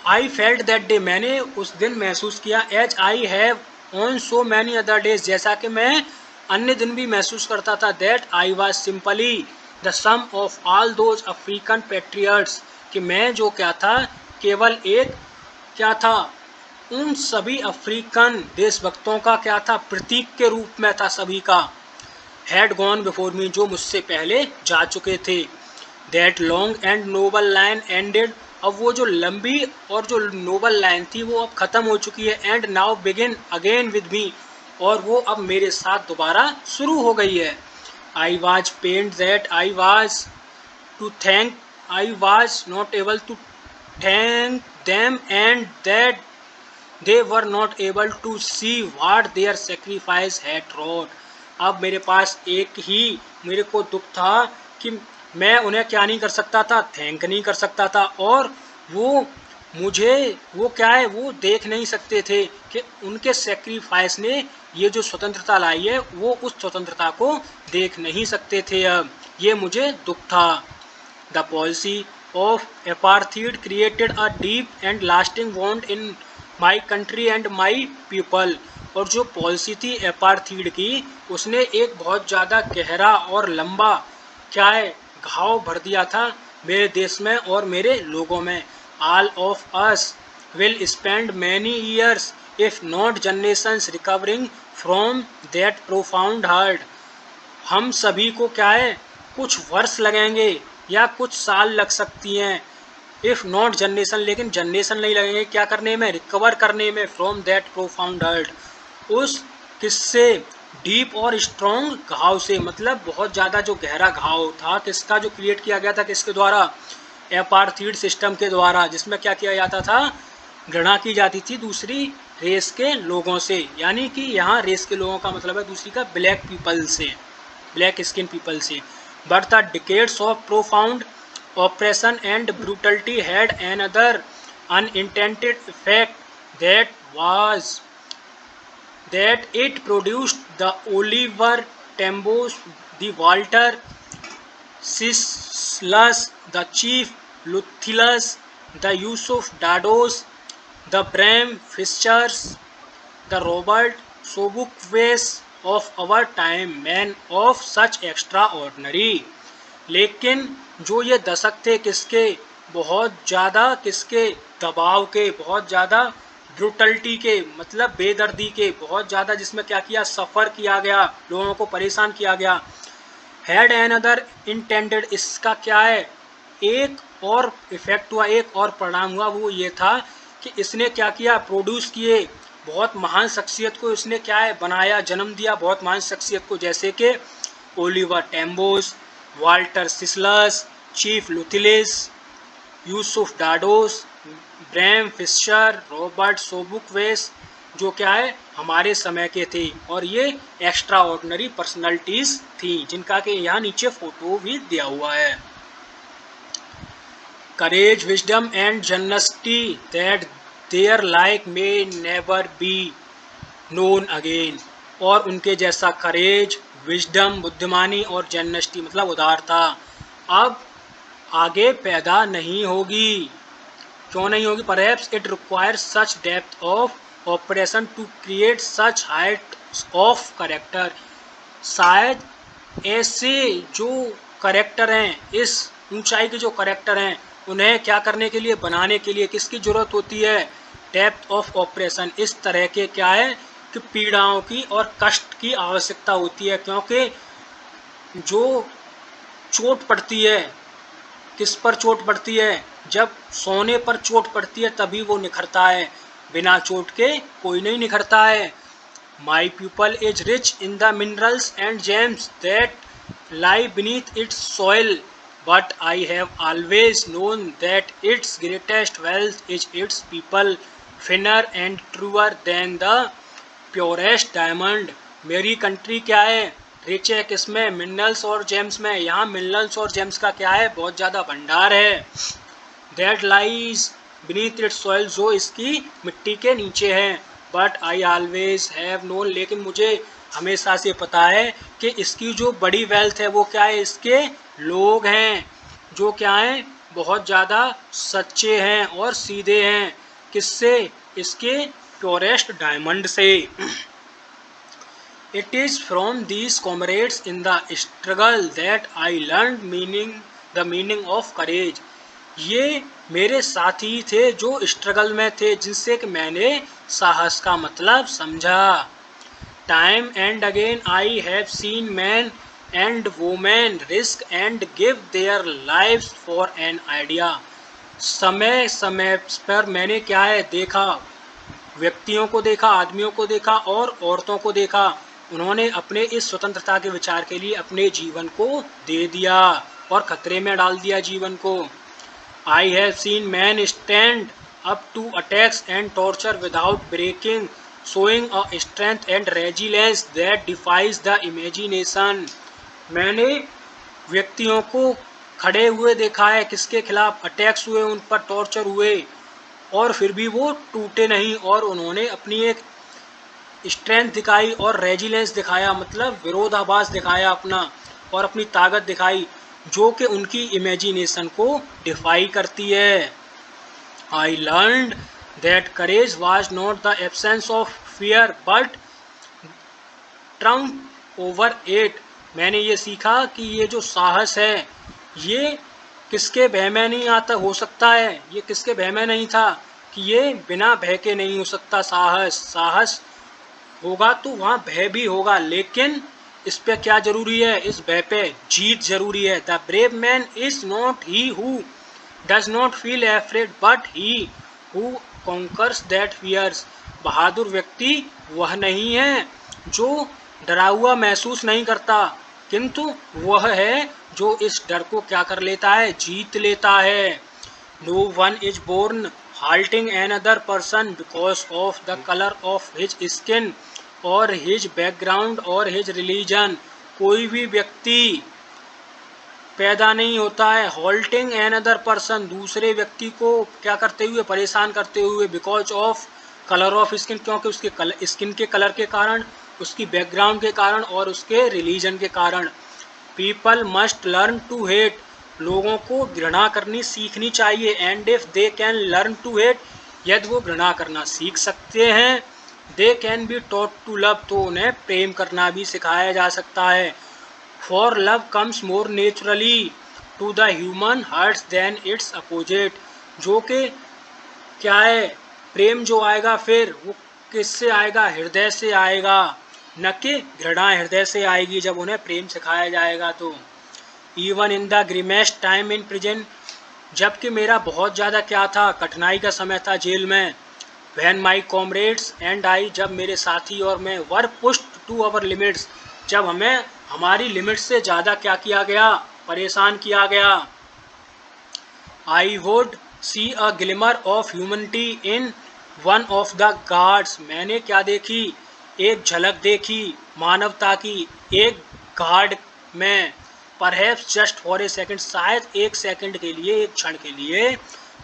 I felt that day, मैंने उस दिन महसूस किया। As I have on so many other days, जैसा कि मैं अन्य दिन भी महसूस करता था। That I was simply the sum of all those African patriots, कि मैं जो क्या था, केवल एक क्या था, उन सभी अफ्रीकन देशभक्तों का क्या था, प्रतीक के रूप में था सभी का। हैड गॉन बिफोर मी, जो मुझसे पहले जा चुके थे। That long and noble line ended, अब वो जो लंबी और जो नोबल लाइन थी वो अब ख़त्म हो चुकी है। And now begin again with me, और वो अब मेरे साथ दोबारा शुरू हो गई है। I was pained that I was to thank, I was not able to thank them and that they were not able to see what their sacrifice had wrought, अब मेरे पास एक ही मेरे को दुख था कि मैं उन्हें क्या नहीं कर सकता था, थैंक नहीं कर सकता था, और वो मुझे वो क्या है, वो देख नहीं सकते थे कि उनके सेक्रीफाइस ने ये जो स्वतंत्रता लाई है, वो उस स्वतंत्रता को देख नहीं सकते थे। अब ये मुझे दुख था। The policy of apartheid created a deep and lasting bond in my country and my people, और जो पॉलिसी थी एपार्थीड की, उसने एक बहुत ज़्यादा गहरा और लंबा क्या है, घाव भर दिया था मेरे देश में और मेरे लोगों में। All of us will spend many years if not generations recovering from that profound hurt, हम सभी को क्या है, कुछ वर्ष लगेंगे या कुछ साल लग सकती हैं, इफ़ नॉट जनरेशन, लेकिन जनरेशन नहीं लगेंगे क्या करने में, रिकवर करने में, फ्रॉम दैट प्रोफाउंड हर्ट, उस किससे, डीप और स्ट्रॉन्ग घाव से, मतलब बहुत ज़्यादा जो गहरा घाव था किसका, जो क्रिएट किया गया था किसके द्वारा, एपार्थीड सिस्टम के द्वारा, जिसमें क्या किया जाता था, घृणा की जाती थी दूसरी रेस के लोगों से, यानी कि यहाँ रेस के लोगों का मतलब है दूसरी का ब्लैक पीपल से, ब्लैक स्किन पीपल से। But the decades of profound oppression and brutality had another unintended effect, that it produced the Oliver Tambos, the Walter Sislus, the Chief Luthilus, the Yusuf Dados, the Bram Fischers, the Robert Sobukves of our time, men of such extraordinary, लेकिन जो ये दशक थे किसके, बहुत ज़्यादा किसके, दबाव के, बहुत ज़्यादा ब्रुटलिटी के, मतलब बेदर्दी के, बहुत ज़्यादा जिसमें क्या किया, सफ़र किया गया, लोगों को परेशान किया गया। हैड एन अदर इंटेंडेड, इसका क्या है, एक और इफेक्ट हुआ, एक और परिणाम हुआ, वो ये था कि इसने क्या किया, प्रोड्यूस किए बहुत महान शख्सियत को, इसने क्या है, बनाया, जन्म दिया बहुत महान शख्सियत को, जैसे कि Oliver Tambos, Walter Sisulus, chief Luthulis, Yusuf Dadoos, Bram Fischer, Robert Sobukwes, जो क्या है, हमारे समय के थे, और ये एक्स्ट्रा ऑर्डिनरी पर्सनैलिटीज़ थी, जिनका कि यहाँ नीचे फोटो भी दिया हुआ है। Courage, wisdom and generosity that their like may never be known again, और उनके जैसा करेज, विजडम बुद्धिमानी और जनस्टी मतलब उदारता अब आगे पैदा नहीं होगी। क्यों नहीं होगी? Perhaps it requires such depth of operation to create such height of character, शायद ऐसे जो करेक्टर हैं, इस ऊंचाई के जो करेक्टर हैं, उन्हें क्या करने के लिए, बनाने के लिए किसकी ज़रूरत होती है, डेप्थ ऑफ ऑपरेशन, इस तरह के क्या है कि पीड़ाओं की और कष्ट की आवश्यकता होती है, क्योंकि जो चोट पड़ती है, किस पर चोट पड़ती है, जब सोने पर चोट पड़ती है तभी वो निखरता है, बिना चोट के कोई नहीं निखरता है। My pupil is rich in the minerals and gems that lie beneath its soil, but I have always known that its greatest wealth is its people, finer and truer than the purest diamond. मेरी country क्या है, rich है किसमें, minerals और James में। यहाँ minerals और James का क्या है, बहुत ज़्यादा भंडार है। That lies beneath it's soil, जो इसकी मिट्टी के नीचे है। But I always have known, लेकिन मुझे हमेशा से पता है कि इसकी जो बड़ी वेल्थ है वो क्या है, इसके लोग हैं, जो क्या हैं, बहुत ज़्यादा सच्चे हैं और सीधे हैं। किससे, इसके प्योरेस्ट डायमंड से। It is from these comrades in the struggle that I learned the meaning of courage. ये मेरे साथी थे जो स्ट्रगल में थे, जिनसे कि मैंने साहस का मतलब समझा। Time and again I have seen men and women risk and give their lives for an idea. समय समय पर मैंने क्या है देखा, व्यक्तियों को देखा, आदमियों को देखा और औरतों को देखा, उन्होंने अपने इस स्वतंत्रता के विचार के लिए अपने जीवन को दे दिया और खतरे में डाल दिया जीवन को। I have seen man stand up to attacks and torture without breaking, showing a strength and resilience that defies the imagination. मैंने व्यक्तियों को खड़े हुए देखा है, किसके खिलाफ, अटैक्स हुए, उन पर टॉर्चर हुए, और फिर भी वो टूटे नहीं, और उन्होंने अपनी एक स्ट्रेंथ दिखाई और रेजिलेंस दिखाया, मतलब विरोधाभास दिखाया अपना, और अपनी ताकत दिखाई, जो कि उनकी इमेजिनेशन को डिफाई करती है। I learned that courage was not the absence of fear but Trump over it. मैंने ये सीखा कि ये जो साहस है, ये किसके भय में नहीं आता हो सकता है, ये किसके भय में नहीं था, कि ये बिना भय के नहीं हो सकता। साहस होगा तो वहाँ भय भी होगा, लेकिन इस पे क्या जरूरी है, इस भय पे जीत जरूरी है। The brave man is not he who does not feel afraid but he who conquers that fears. बहादुर व्यक्ति वह नहीं है जो डरा हुआ महसूस नहीं करता, किंतु वह है जो इस डर को क्या कर लेता है, जीत लेता है। No one is born halting another person because of the color of his skin or his background or his religion। कोई भी व्यक्ति पैदा नहीं होता है halting another person, दूसरे व्यक्ति को क्या करते हुए, परेशान करते हुए, because of color of skin, क्योंकि उसके स्किन के कलर के कारण, उसकी बैकग्राउंड के कारण और उसके रिलीजन के कारण। People must learn to hate, लोगों को घृणा करनी सीखनी चाहिए। And if they can learn to hate, यदि वो घृणा करना सीख सकते हैं, they can be taught to love, तो उन्हें प्रेम करना भी सिखाया जा सकता है। For love comes more naturally to the human hearts than its opposite, जो कि क्या है, प्रेम जो आएगा फिर वो किससे आएगा, हृदय से आएगा, न कि घृणा हृदय से आएगी जब उन्हें प्रेम सिखाया जाएगा तो। Even in the grimmest time in prison, जबकि मेरा बहुत ज़्यादा क्या था, कठिनाई का समय था जेल में। वैन माई कॉमरेड्स एंड आई, जब मेरे साथी और मैं, वर पुश्ड टू अवर लिमिट्स, जब हमें हमारी लिमिट से ज़्यादा क्या किया गया, परेशान किया गया। I would see a glimmer of humanity in one of the guards, मैंने क्या देखी, एक झलक देखी मानवता की एक गार्ड में। Perhaps just for a second, शायद एक सेकंड के लिए, एक क्षण के लिए।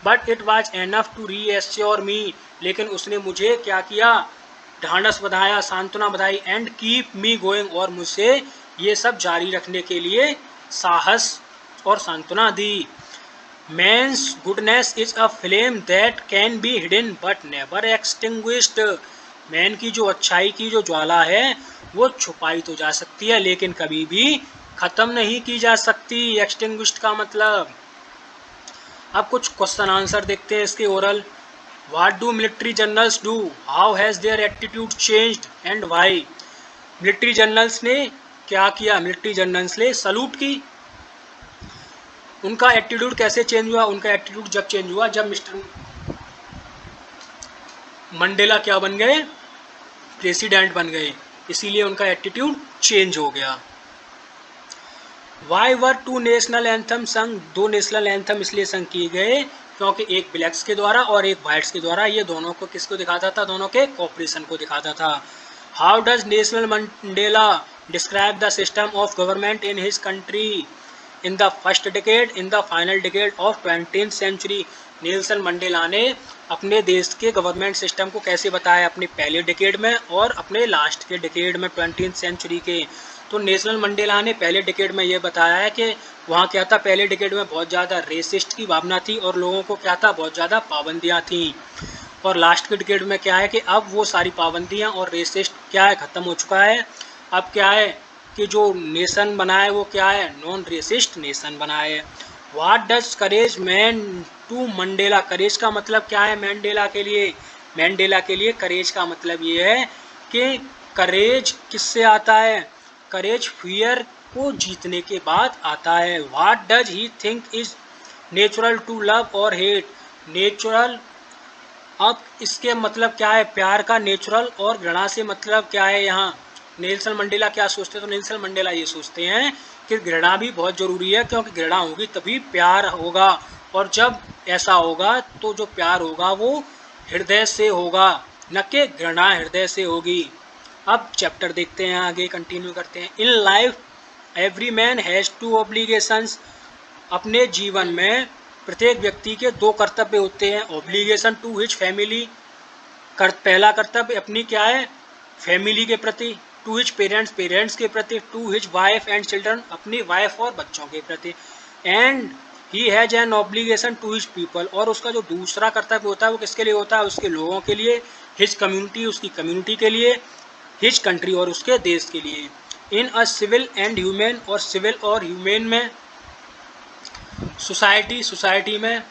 But it was enough to reassure me, लेकिन उसने मुझे क्या किया, ढांढस बधाया, सांत्वना बधाई। एंड कीप मी गोइंग, और मुझसे ये सब जारी रखने के लिए साहस और सांत्वना दी। Man's goodness is a flame that can be hidden but never extinguished, man की जो अच्छाई की जो ज्वाला है वो छुपाई तो जा सकती है, लेकिन कभी भी खत्म नहीं की जा सकती। एक्सटिंग्विश्ड का मतलब। अब कुछ क्वेश्चन आंसर देखते हैं इसके oral. What do military generals do, how has their attitude changed and why. Military generals ने क्या किया, मिलिट्री जनरल्स ने सलूट की, उनका एटीट्यूड कैसे चेंज हुआ? उनका एटीट्यूड जब चेंज हुआ जब मिस्टर मंडेला क्या बन गए? प्रेसिडेंट बन गए, इसीलिए उनका एटीट्यूड चेंज हो गया। Why were two national anthem sung? दो नेशनल एंथम इसलिए संग किए गए क्योंकि एक ब्लैक्स के द्वारा और एक वाइट्स के द्वारा। ये दोनों को किसको दिखाता था? दोनों के कॉपरेशन को दिखाता था। How does national Mandela describe the system of government in his country in the first decade in the final decade of 20th century? Nelson Mandela ने अपने देश के गवर्नमेंट सिस्टम को कैसे बताया अपने पहले डिकेड में और अपने लास्ट के डिकेड में 20th सेंचुरी के? तो नेशनल मंडेला ने पहले डिकेड में ये बताया है कि वहाँ क्या था, पहले डिकेड में बहुत ज़्यादा रेसिस्ट की भावना थी और लोगों को क्या था, बहुत ज़्यादा पाबंदियाँ थीं। और लास्ट के डिकेड में क्या है कि अब वो सारी पाबंदियाँ और रेसिस्ट क्या है, ख़त्म हो चुका है। अब क्या है कि जो नेशन बना है वो क्या है, नॉन रेसिस्ट नेशन बना है। What does courage mean to Mandela? Courage का मतलब क्या है मैंडेला के लिए? मैंडेला के लिए करेज का मतलब ये है कि करेज किससे आता है? करेज फियर को जीतने के बाद आता है। What does he think is natural to love और हेट? नेचुरल, अब इसके मतलब क्या है, प्यार का नेचुरल और घृणा से मतलब क्या है यहाँ? नेल्सन मंडेला क्या सोचते हैं? तो नेल्सन मंडेला ये सोचते हैं कि घृणा भी बहुत ज़रूरी है, क्योंकि घृणा होगी तभी प्यार होगा, और जब ऐसा होगा तो जो प्यार होगा वो हृदय से होगा, न कि घृणा हृदय से होगी। अब चैप्टर देखते हैं, आगे कंटिन्यू करते हैं। In life every man has two obligations? अपने जीवन में प्रत्येक व्यक्ति के दो कर्तव्य होते हैं। ऑब्लिगेशन टू हिज फैमिली, पहला कर्तव्य अपनी क्या है, फैमिली के प्रति। टू हिज पेरेंट्स, पेरेंट्स के प्रति। To his wife and children, अपनी वाइफ और बच्चों के प्रति। And he has an obligation to his people, और उसका जो दूसरा कर्तव्य होता है वो किसके लिए होता है? उसके लोगों के लिए। हिज कम्युनिटी, उसकी कम्युनिटी के लिए। हिज कंट्री, और उसके देश के लिए। In a civil and human, और सिविल और ह्यूमन में। सोसाइटी, सोसाइटी में।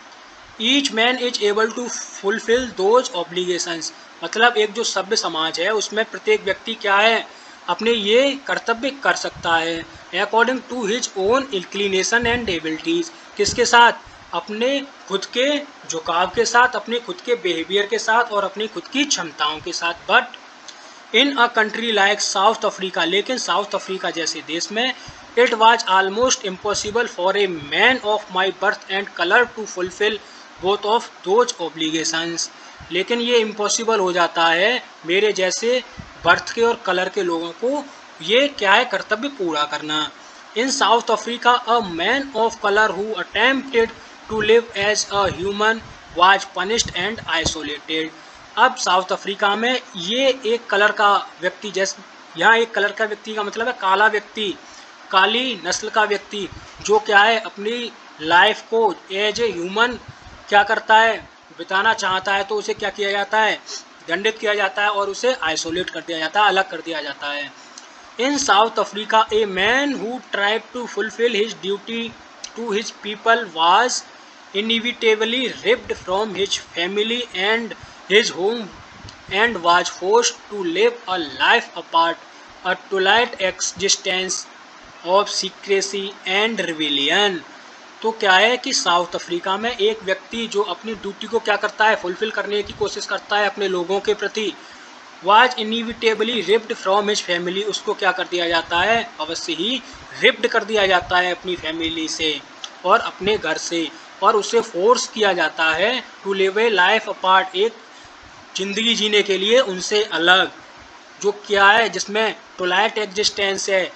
Each man is able to fulfil those obligations, मतलब एक जो सभ्य समाज है उसमें प्रत्येक व्यक्ति क्या है, अपने ये कर्तव्य कर सकता है। According to his own inclination and abilities, किसके साथ? अपने खुद के झुकाव के साथ, अपने खुद के बिहेवियर के साथ और अपनी खुद की क्षमताओं के साथ। But in a country like South Africa, लेकिन साउथ अफ्रीका जैसे देश में it was almost impossible for a man of my birth and colour to fulfil both of those obligations, लेकिन ये इम्पॉसिबल हो जाता है मेरे जैसे बर्थ के और कलर के लोगों को ये क्या है, कर्तव्य पूरा करना। In South Africa a man of colour who attempted to live as a human was punished and isolated. अब साउथ अफ्रीका में ये एक कलर का व्यक्ति, जैसे यहाँ एक कलर का व्यक्ति का मतलब है काला व्यक्ति, काली नस्ल का व्यक्ति, जो क्या है अपनी लाइफ को एज ए ह्यूमन क्या करता है, बिताना चाहता है, तो उसे क्या किया जाता है, दंडित किया जाता है और उसे आइसोलेट कर दिया जाता है, अलग कर दिया जाता है। In South Africa a man who tried to fulfil his duty to his people was inevitably ripped from his family and his home and was forced to live a life apart, a twilight existence of secrecy and rebellion। तो क्या है कि south Africa में एक व्यक्ति जो अपनी duty को क्या करता है, फुलफिल करने की कोशिश करता है अपने लोगों के प्रति, was inevitably ripped from his family, उसको क्या कर दिया जाता है, अवश्य ही रिप्ड कर दिया जाता है अपनी फैमिली से और अपने घर से, और उसे फोर्स किया जाता है to live a life apart, एक ज़िंदगी जीने के लिए उनसे अलग, जो क्या है, जिसमें टोलाइट एग्जिस्टेंस है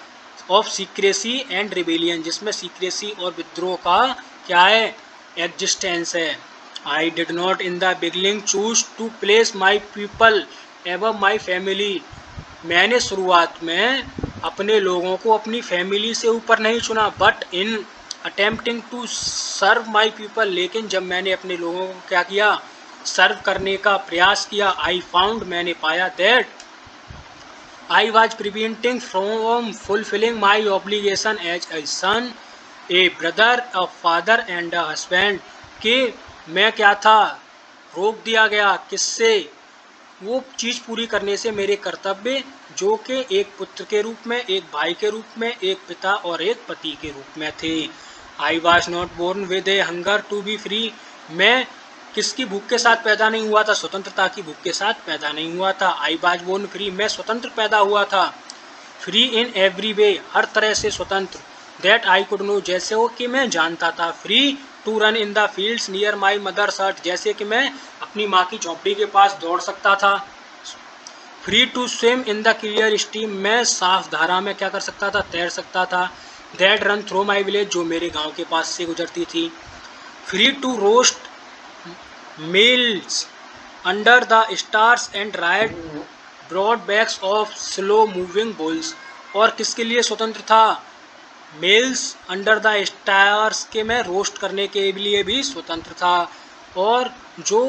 ऑफ सीक्रेसी एंड रिबेलियन, जिसमें सीक्रेसी और विद्रोह का क्या है, एग्जिस्टेंस है। I did not in the beginning choose to place my people एवं माई फैमिली, मैंने शुरुआत में अपने लोगों को अपनी फैमिली से ऊपर नहीं चुना, but in attempting to serve my people, लेकिन जब मैंने अपने लोगों को क्या किया, सर्व करने का प्रयास किया, आई फाउंड, मैंने पाया, that I was preventing from fulfilling my obligation as a son, a brother, a father and a husband, कि मैं क्या था, रोक दिया गया किससे, वो चीज़ पूरी करने से, मेरे कर्तव्य जो कि एक पुत्र के रूप में, एक भाई के रूप में, एक पिता और एक पति के रूप में थे। I was not born with a hunger to be free. मैं किसकी भूख के साथ पैदा नहीं हुआ था? स्वतंत्रता की भूख के साथ पैदा नहीं हुआ था। आई वॉज बोर्न फ्री, मैं स्वतंत्र पैदा हुआ था। फ्री इन एवरी वे, हर तरह से स्वतंत्र। दैट आई कुड नो, जैसे हो कि मैं जानता था। Free to run in the fields near my mother's hut, जैसे कि मैं अपनी माँ की झोंपड़ी के पास दौड़ सकता था। Free to swim in the clear stream, मैं साफ धारा में क्या कर सकता था? तैर सकता था। That run through my village, जो मेरे गांव के पास से गुजरती थी। Free to roast meals under the stars and ride broad backs of slow moving bulls, और किसके लिए स्वतंत्र था? मेल्स अंडर द स्टार्स के मैं रोस्ट करने के लिए भी स्वतंत्र था, और जो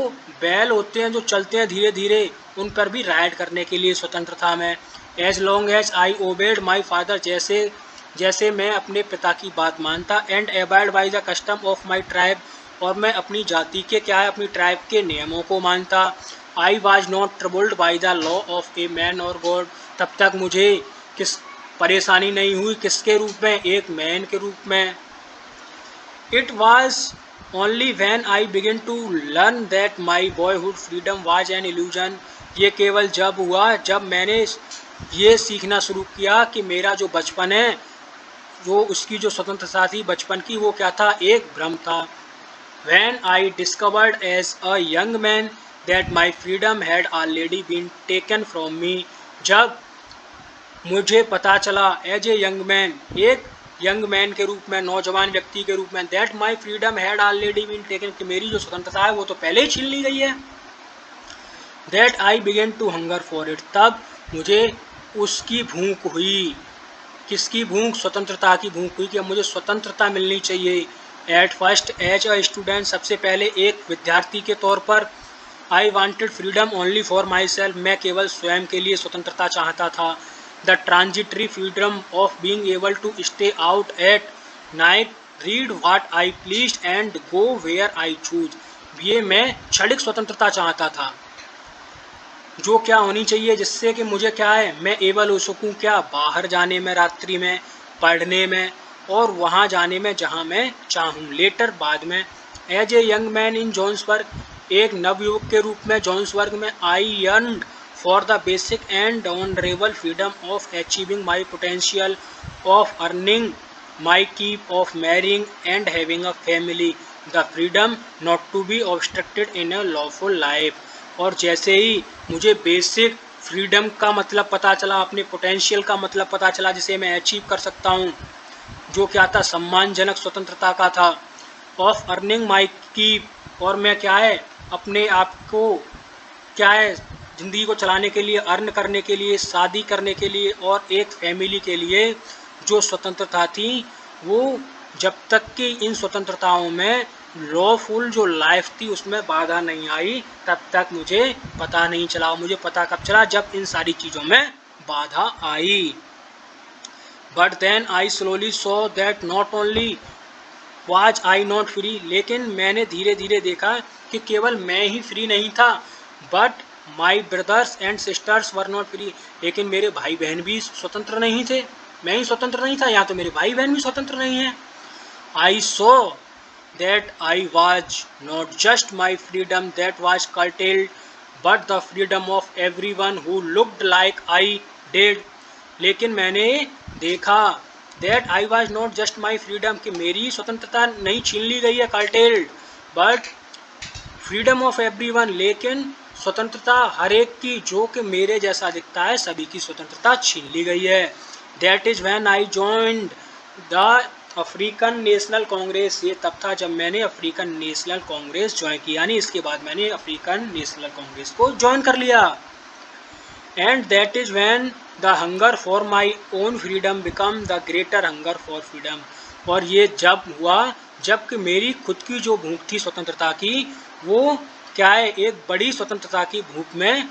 बैल होते हैं जो चलते हैं धीरे धीरे, उन पर भी राइड करने के लिए स्वतंत्र था मैं। As long as I obeyed my father, जैसे जैसे मैं अपने पिता की बात मानता। And abide by the custom of my tribe, और मैं अपनी जाति के क्या है, अपनी ट्राइब के नियमों को मानता। आई was not troubled by the law of a man और गॉड, तब तक मुझे किस परेशानी नहीं हुई, किसके रूप में? एक मैन के रूप में। It was only when I begin to learn that my boyhood freedom was an illusion, ये केवल जब हुआ जब मैंने ये सीखना शुरू किया कि मेरा जो बचपन है, जो उसकी जो स्वतंत्रता थी बचपन की, वो क्या था? एक भ्रम था। When I discovered as a young man that my freedom had already been taken from me, जब मुझे पता चला एज ए यंग मैन, एक यंग मैन के रूप में, नौजवान व्यक्ति के रूप में, that my freedom had already been taken, कि मेरी जो स्वतंत्रता है वो तो पहले ही छीन ली गई है। That I began to hunger for it, तब मुझे उसकी भूख हुई। किसकी भूख? स्वतंत्रता की भूख हुई कि अब मुझे स्वतंत्रता मिलनी चाहिए। At first as a student, सबसे पहले एक विद्यार्थी के तौर पर, I wanted freedom only for myself, मैं केवल स्वयं के लिए स्वतंत्रता चाहता था। The transitory freedom of being able to stay out at night, read what I please and go where I choose, ये मैं क्षणिक स्वतंत्रता चाहता था, जो क्या होनी चाहिए? जिससे कि मुझे क्या है, मैं एबल हो सकूं क्या? बाहर जाने में, रात्रि में, पढ़ने में, और वहाँ जाने में जहाँ मैं चाहूँ। लेटर, बाद में। As a young man in Johannesburg, एक नवयुवक के रूप में जॉन्सबर्ग में, I yearned for the basic and honourable freedom of achieving my potential, of earning my keep, of marrying and having a family, the freedom not to be obstructed in a lawful life. और जैसे ही मुझे basic freedom का मतलब पता चला, अपने potential का मतलब पता चला, जिसे मैं अचीव कर सकता हूँ, जो क्या था? सम्मानजनक स्वतंत्रता का था। ऑफ अर्निंग माई कीप, और मैं क्या है, अपने आप को क्या है, ज़िंदगी को चलाने के लिए, अर्न करने के लिए, शादी करने के लिए, और एक फैमिली के लिए जो स्वतंत्रता थी, वो जब तक कि इन स्वतंत्रताओं में लॉफुल जो लाइफ थी उसमें बाधा नहीं आई, तब तक मुझे पता नहीं चला। मुझे पता कब चला? जब इन सारी चीज़ों में बाधा आई। But then I slowly saw that not only was I not free, लेकिन मैंने धीरे धीरे देखा कि केवल मैं ही फ्री नहीं था, but my brothers and sisters were not free, लेकिन मेरे भाई बहन भी स्वतंत्र नहीं थे। मैं ही स्वतंत्र नहीं था, यहाँ तो मेरे भाई बहन भी स्वतंत्र नहीं हैं। आई सो that I was not just my freedom that was curtailed, but the freedom of everyone who looked like I did. लेकिन मैंने देखा that I was not just my freedom, कि मेरी स्वतंत्रता नहीं छीन ली गई है, curtailed, but freedom of everyone, लेकिन स्वतंत्रता हर एक की जो कि मेरे जैसा दिखता है, सभी की स्वतंत्रता छीन ली गई है। That is when I joined the African National Congress, ये तब था जब मैंने अफ्रीकन नेशनल कांग्रेस ज्वाइन किया, यानी इसके बाद मैंने अफ्रीकन नेशनल कांग्रेस को ज्वाइन कर लिया। And that is when the hunger for my own freedom become the greater hunger for freedom, और ये जब हुआ जबकि मेरी खुद की जो भूख थी स्वतंत्रता की, वो क्या है, एक बड़ी स्वतंत्रता की भूख में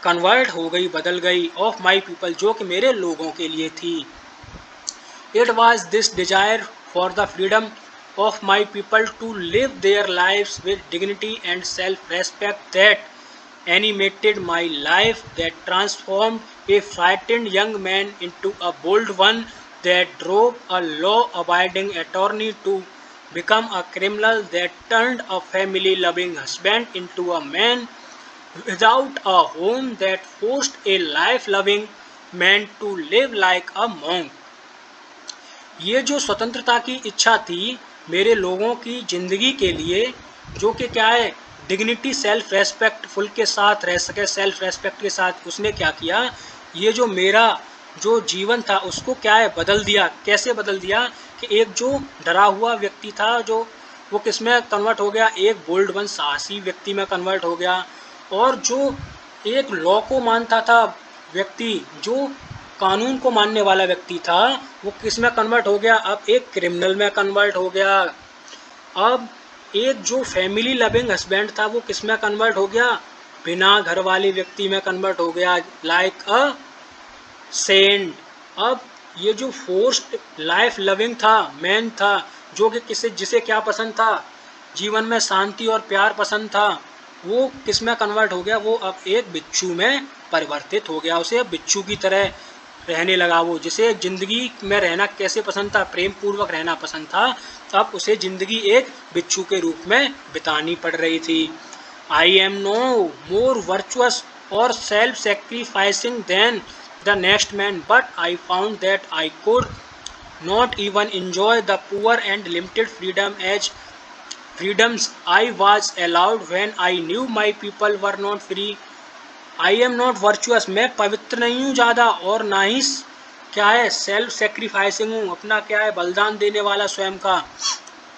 कन्वर्ट हो गई, बदल गई। ऑफ माई पीपल, जो कि मेरे लोगों के लिए थी। It was this desire for the freedom of my people to live their lives with dignity and self-respect that animated my life, that transformed a frightened young man into a bold one that drove a law-abiding attorney to become a criminal, that turned a family-loving husband into a man without a home, that forced a life-loving man to live like a monk. ये जो स्वतंत्रता की इच्छा थी मेरे लोगों की ज़िंदगी के लिए, जो कि क्या है, डिग्निटी सेल्फ रेस्पेक्टफुल के साथ रह सके, सेल्फ रेस्पेक्ट के साथ, उसने क्या किया, ये जो मेरा जो जीवन था उसको क्या है बदल दिया। कैसे बदल दिया कि एक जो डरा हुआ व्यक्ति था, जो वो किस में कन्वर्ट हो गया, एक बोल्ड वन साहसी व्यक्ति में कन्वर्ट हो गया। और जो एक लॉ को मानता था व्यक्ति, जो कानून को मानने वाला व्यक्ति था, वो किस में कन्वर्ट हो गया, अब एक क्रिमिनल में कन्वर्ट हो गया। अब एक जो फैमिली लविंग हस्बैंड था वो किस में कन्वर्ट हो गया, बिना घर वाले व्यक्ति में कन्वर्ट हो गया, लाइक अ सेंट। अब ये जो फोर्स्ड लाइफ लविंग था मैन था, जो कि जिसे क्या पसंद था, जीवन में शांति और प्यार पसंद था, वो किस में कन्वर्ट हो गया, वो अब एक बिच्छू में परिवर्तित हो गया। उसे अब बिच्छू की तरह रहने लगा। वो जिसे ज़िंदगी में रहना कैसे पसंद था, प्रेम पूर्वक रहना पसंद था, अब उसे ज़िंदगी एक बिच्छू के रूप में बितानी पड़ रही थी। I am no more virtuous और self sacrificing than the next man, but I found that I could not even enjoy the poor and limited freedoms I was allowed when I knew my people were not free. I am not virtuous, मैं पवित्र नहीं हूँ ज़्यादा, और ना ही क्या है self sacrificing हूँ, अपना क्या है बलिदान देने वाला स्वयं का।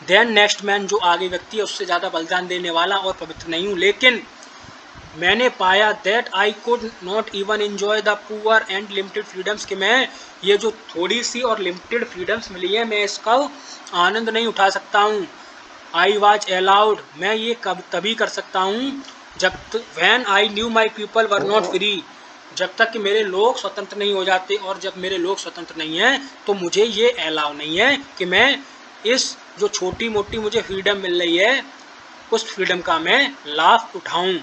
देन नेक्स्ट मैन, जो आगे व्यक्ति है उससे ज़्यादा बलिदान देने वाला और पवित्र नहीं हूँ। लेकिन मैंने पाया that I could not even enjoy the poor and limited freedoms, कि मैं ये जो थोड़ी सी और लिमिटेड फ्रीडम्स मिली है मैं इसका आनंद नहीं उठा सकता हूँ। आई वॉज अलाउड, मैं ये कब तभी कर सकता हूँ जब when I knew my people were not free, जब तक कि मेरे लोग स्वतंत्र नहीं हो जाते। और जब मेरे लोग स्वतंत्र नहीं हैं तो मुझे ये अलाउ नहीं है कि मैं इस जो छोटी मोटी मुझे फ्रीडम मिल रही है उस फ्रीडम का मैं लाभ उठाऊं।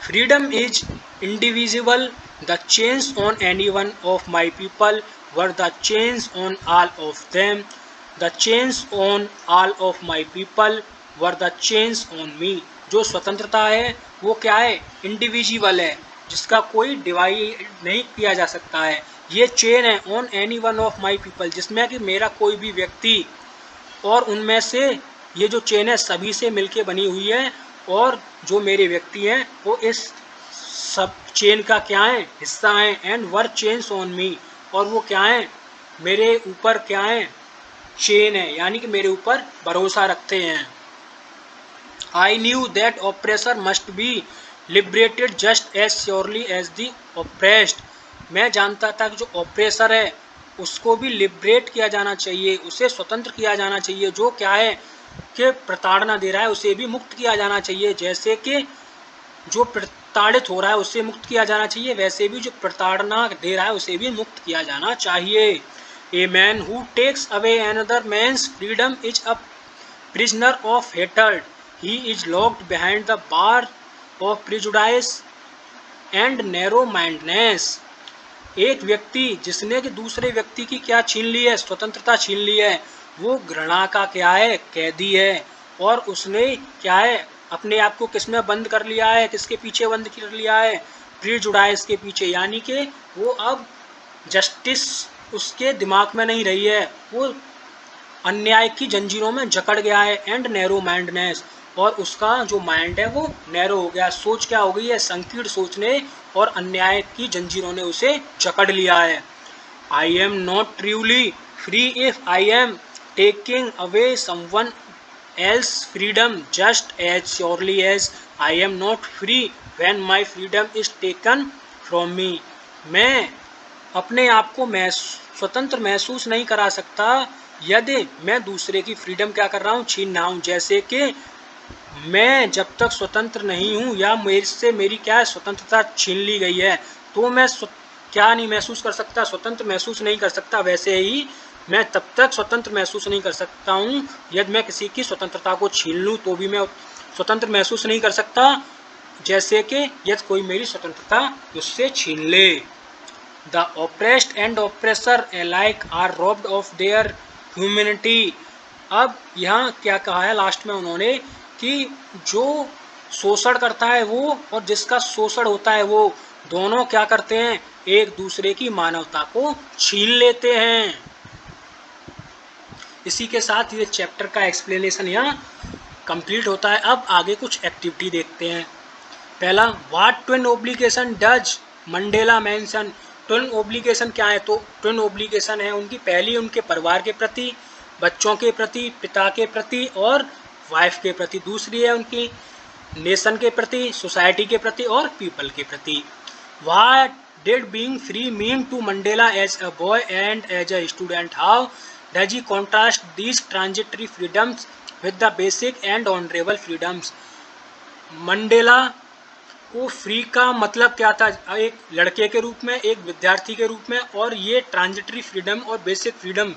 Freedom is indivisible, the chains on any one of my people were the chains on all of them, the chains on all of my people were the chains on me. जो स्वतंत्रता है वो क्या है, इंडिविजुअल है, जिसका कोई divide नहीं किया जा सकता है। ये चेन है on any one of my people, जिसमें कि मेरा कोई भी व्यक्ति और उनमें से ये जो चेन है सभी से मिलके बनी हुई है, और जो मेरे व्यक्ति हैं वो इस सब चेन का क्या है हिस्सा हैं। And were chains on me, और वो क्या है मेरे ऊपर क्या है चेन है, यानी कि मेरे ऊपर भरोसा रखते हैं। I knew that oppressor must be liberated just as surely as the oppressed. मैं जानता था कि जो ऑप्रेसर है उसको भी लिबरेट किया जाना चाहिए, उसे स्वतंत्र किया जाना चाहिए। जो क्या है कि प्रताड़ना दे रहा है उसे भी मुक्त किया जाना चाहिए, जैसे कि जो प्रताड़ित हो रहा है उससे मुक्त किया जाना चाहिए, वैसे भी जो प्रताड़ना दे रहा है उसे भी मुक्त किया जाना चाहिए। A man who takes away another man's freedom is a prisoner of hatred. He is locked behind the bar of prejudice and narrow mindedness. एक व्यक्ति जिसने कि दूसरे व्यक्ति की क्या छीन ली है, स्वतंत्रता छीन ली है, वो घृणा का क्या है कैदी है, और उसने क्या है अपने आप को किस में बंद कर लिया है, किसके पीछे बंद कर लिया है, प्रीजुडाइस के पीछे। यानी कि वो अब जस्टिस उसके दिमाग में नहीं रही है, वो अन्याय की जंजीरों में जकड़ गया है। एंड नैरो माइंडनेस, और उसका जो माइंड है वो नैरो हो गया, सोच क्या हो गई है संकीर्ण सोचने, और अन्याय की जंजीरों ने उसे जकड़ लिया है। I am not truly free if I am taking away someone else freedom just as surely as I am not free when my freedom is taken from me. मैं अपने आप को स्वतंत्र महसूस नहीं करा सकता यदि मैं दूसरे की फ्रीडम क्या कर रहा हूँ छीन रहा हूँ। जैसे कि मैं जब तक स्वतंत्र नहीं हूँ या मेरे से मेरी क्या स्वतंत्रता छीन ली गई है तो मैं क्या नहीं महसूस कर सकता, स्वतंत्र महसूस नहीं कर सकता। वैसे ही मैं तब तक स्वतंत्र महसूस नहीं कर सकता हूँ यदि मैं किसी की स्वतंत्रता को छीन लूँ तो भी मैं स्वतंत्र महसूस नहीं कर सकता, जैसे कि यदि कोई मेरी स्वतंत्रता उससे छीन ले। The oppressed and oppressor alike are robbed of their humanity. अब यहाँ क्या कहा है लास्ट में उन्होंने कि जो शोषण करता है वो और जिसका शोषण होता है वो दोनों क्या करते हैं, एक दूसरे की मानवता को छीन लेते हैं। इसी के साथ ये चैप्टर का एक्सप्लेनेशन यहाँ कंप्लीट होता है। अब आगे कुछ एक्टिविटी देखते हैं। पहला, what twin obligation does Mandela mention. Twin obligation क्या है, तो ट्विन ओब्लिगेशन है उनकी, पहली उनके परिवार के प्रति, बच्चों के प्रति, पिता के प्रति और वाइफ के प्रति। दूसरी है उनकी नेशन के प्रति, सोसाइटी के प्रति और पीपल के प्रति। What did being free mean to Mandela as a boy and as a student. How does he contrast these transitory freedoms with the basic and honourable freedoms. Mandela को फ्री का मतलब क्या था, एक लड़के के रूप में, एक विद्यार्थी के रूप में, और ये ट्रांजिटरी फ्रीडम और बेसिक फ्रीडम,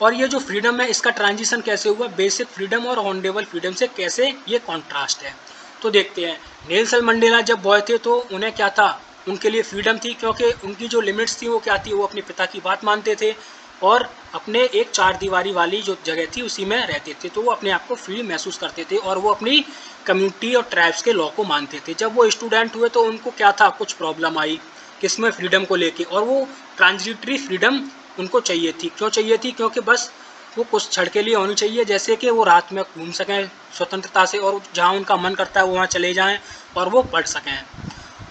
और ये जो फ्रीडम है इसका ट्रांजिशन कैसे हुआ बेसिक फ्रीडम और ऑनरेबल फ्रीडम से, कैसे ये कॉन्ट्रास्ट है। तो देखते हैं। नेल्सन मंडेला जब बॉय थे तो उन्हें क्या था, उनके लिए फ्रीडम थी, क्योंकि उनकी जो लिमिट्स थी वो क्या थी, वो अपने पिता की बात मानते थे और अपने एक चार दीवारी वाली जो जगह थी उसी में रहते थे, तो वो अपने आप को फ्री महसूस करते थे और वो अपनी कम्युनिटी और ट्राइब्स के लॉ को मानते थे। जब वो स्टूडेंट हुए तो उनको क्या था, कुछ प्रॉब्लम आई किसमें, फ्रीडम को लेके, और वो ट्रांजिटरी फ्रीडम उनको चाहिए थी। क्यों चाहिए थी, क्योंकि बस वो कुछ क्षण के लिए होनी चाहिए, जैसे कि वो रात में घूम सकें स्वतंत्रता से और जहाँ उनका मन करता है वो वहाँ चले जाएं और वो पढ़ सकें।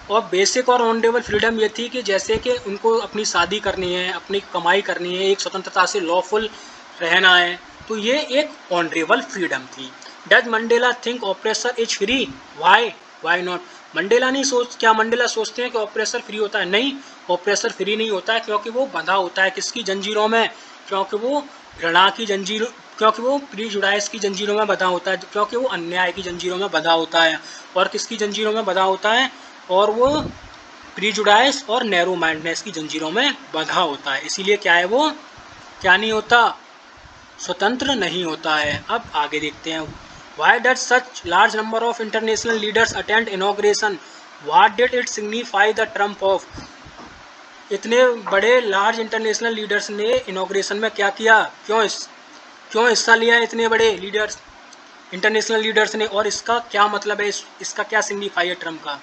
और बेसिक और ऑनरेबल फ्रीडम ये थी कि जैसे कि उनको अपनी शादी करनी है, अपनी कमाई करनी है, एक स्वतंत्रता से लॉफुल रहना है, तो ये एक ऑनरेबल फ्रीडम थी। Does Mandela think oppressor is free, why not. Mandela नहीं सोच, क्या मंडेला सोचते हैं कि ऑपरेसर फ्री होता है? नहीं, ऑपरेसर फ्री नहीं होता है, क्योंकि वो बंधा होता है किसकी जंजीरों में, क्योंकि वो घृणा की जंजीरों, क्योंकि वो प्रीजुडाइज की जंजीरों में बंधा होता है, क्योंकि वो अन्याय की जंजीरों में बंधा होता है। और किसकी जंजीरों में बंधा होता है, और वो प्रीजुडाइज और नैरो माइंडनेस की जंजीरों में बंधा होता है। इसीलिए क्या है, वो क्या नहीं होता, स्वतंत्र नहीं होता है। अब आगे देखते हैं। Why does such large number of international leaders attend inauguration, what did it signify the Trump of. इतने बड़े लार्ज इंटरनेशनल लीडर्स ने इनॉग्रेशन में क्या किया, क्यों हिस्सा लिया इतने बड़े लीडर्स, इंटरनेशनल लीडर्स ने, और इसका क्या मतलब है, इसका क्या सिग्निफाई है ट्रम्प का।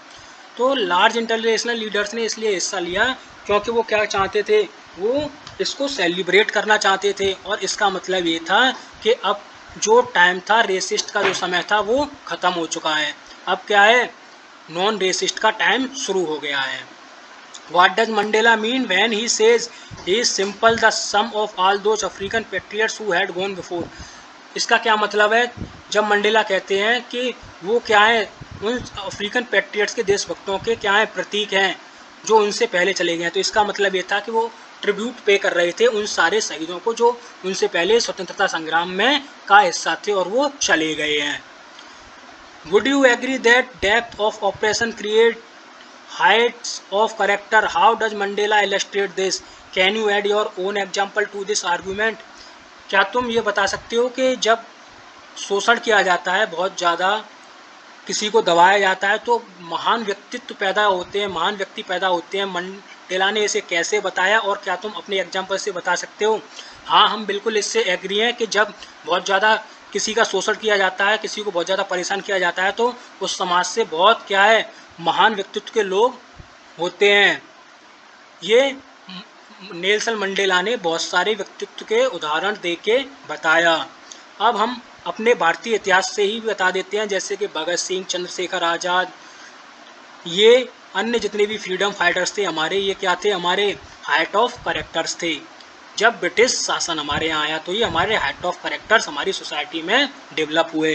तो लार्ज इंटरनेशनल लीडर्स ने इसलिए हिस्सा लिया क्योंकि वो क्या चाहते थे, वो इसको सेलिब्रेट करना चाहते थे, और इसका मतलब ये था कि अब जो टाइम था रेसिस्ट का, जो समय था वो ख़त्म हो चुका है, अब क्या है, नॉन रेसिस्ट का टाइम शुरू हो गया है। What does Mandela mean when he says he is simple the sum of all those African patriots who had gone before? इसका क्या मतलब है जब मंडेला कहते हैं कि वो क्या है, उन अफ्रीकन पैट्रियट्स के देशभक्तों के क्या है, प्रतीक हैं जो उनसे पहले चले गए हैं। तो इसका मतलब ये था कि वो ट्रिब्यूट पे कर रहे थे उन सारे शहीदों को जो उनसे पहले स्वतंत्रता संग्राम में का हिस्सा थे और वो चले गए हैं। Would you agree that depth of oppression create heights of character? How does Mandela illustrate this? Can you add your own example to this argument? क्या तुम ये बता सकते हो कि जब शोषण किया जाता है, बहुत ज़्यादा किसी को दबाया जाता है, तो महान व्यक्तित्व पैदा होते हैं, महान व्यक्ति पैदा होते हैं। मंडेला ने इसे कैसे बताया, और क्या तुम अपने एग्जाम्पल से बता सकते हो? हाँ, हम बिल्कुल इससे एग्री हैं कि जब बहुत ज़्यादा किसी का शोषण किया जाता है, किसी को बहुत ज़्यादा परेशान किया जाता है, तो उस समाज से बहुत क्या है, महान व्यक्तित्व के लोग होते हैं। ये नेल्सन मंडेला ने बहुत सारे व्यक्तित्व के उदाहरण दे के बताया। अब हम अपने भारतीय इतिहास से ही बता देते हैं, जैसे कि भगत सिंह, चंद्रशेखर आज़ाद, ये अन्य जितने भी फ्रीडम फाइटर्स थे हमारे, ये क्या थे, हमारे हाइट ऑफ करेक्टर्स थे। जब ब्रिटिश शासन हमारे यहाँ आया तो ये हमारे हाइट ऑफ करेक्टर्स हमारी सोसाइटी में डेवलप हुए।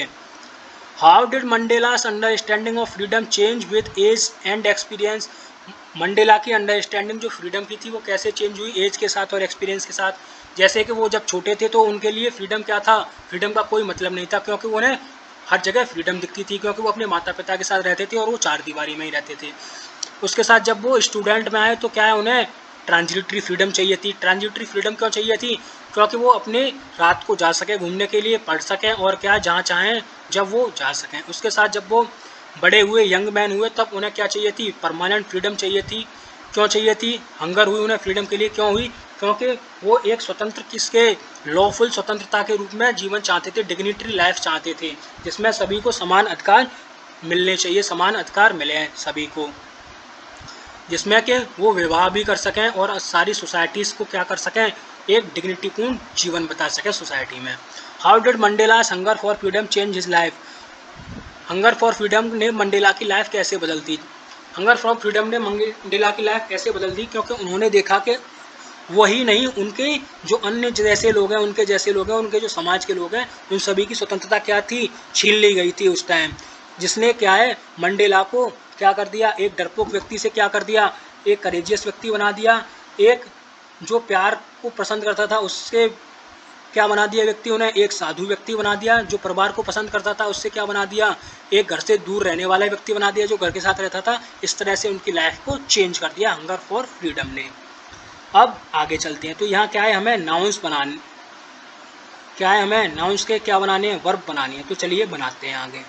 How did Mandela's understanding of freedom change with age and experience. Mandela की अंडरस्टैंडिंग जो फ्रीडम की थी वो कैसे चेंज हुई एज के साथ और एक्सपीरियंस के साथ। जैसे कि वो जब छोटे थे तो उनके लिए फ्रीडम क्या था, फ्रीडम का कोई मतलब नहीं था, क्योंकि उन्हें हर जगह फ्रीडम दिखती थी, क्योंकि वो अपने माता पिता के साथ रहते थे और वो चार दीवारी में ही रहते थे। उसके साथ जब वो स्टूडेंट में आए तो क्या है, उन्हें ट्रांजिटरी फ्रीडम चाहिए थी। ट्रांजिटरी फ्रीडम क्यों चाहिए थी, क्योंकि वो अपने रात को जा सके घूमने के लिए, पढ़ सकें और क्या जहाँ चाहें जब वो जा सकें। उसके साथ जब वो बड़े हुए, यंग मैन हुए, तब उन्हें क्या चाहिए थी, परमानेंट फ्रीडम चाहिए थी, क्यों चाहिए थी, हंगर हुई उन्हें फ्रीडम के लिए, क्यों हुई, क्योंकि वो एक स्वतंत्र किसके लॉफुल स्वतंत्रता के रूप में जीवन चाहते थे, डिग्निटरी लाइफ चाहते थे, जिसमें सभी को समान अधिकार मिलने चाहिए, समान अधिकार मिले हैं सभी को, जिसमें कि वो विवाह भी कर सकें और सारी सोसाइटीज़ को क्या कर सकें, एक डिग्निटीपूर्ण जीवन बता सकें सोसाइटी में। How did Mandela's hunger for freedom change his life. Hunger for freedom ने मंडेला की लाइफ कैसे बदल दी, हंगर फॉर फ्रीडम ने मंडेला की लाइफ कैसे बदल दी, क्योंकि उन्होंने देखा कि वही नहीं, उनके जो अन्य जैसे लोग हैं, उनके जैसे लोग हैं, उनके जो समाज के लोग हैं, उन सभी की स्वतंत्रता क्या थी, छीन ली गई थी उस टाइम, जिसने क्या है मंडेला को क्या कर दिया, एक डरपोक व्यक्ति से क्या कर दिया, एक करेजियस व्यक्ति बना दिया, एक जो प्यार को पसंद करता था उससे क्या बना दिया व्यक्ति, उन्हें एक साधु व्यक्ति बना दिया, जो परिवार को पसंद करता था उससे क्या बना दिया, एक घर से दूर रहने वाला व्यक्ति बना दिया जो घर के साथ रहता था। इस तरह से उनकी लाइफ को चेंज कर दिया हंगर फॉर फ्रीडम ने। अब आगे चलते हैं, तो यहाँ क्या है, हमें नाउन्स बनाने, क्या है, हमें नाउन्स के क्या बनाने हैं, वर्ब बनानी है। तो चलिए बनाते हैं आगे।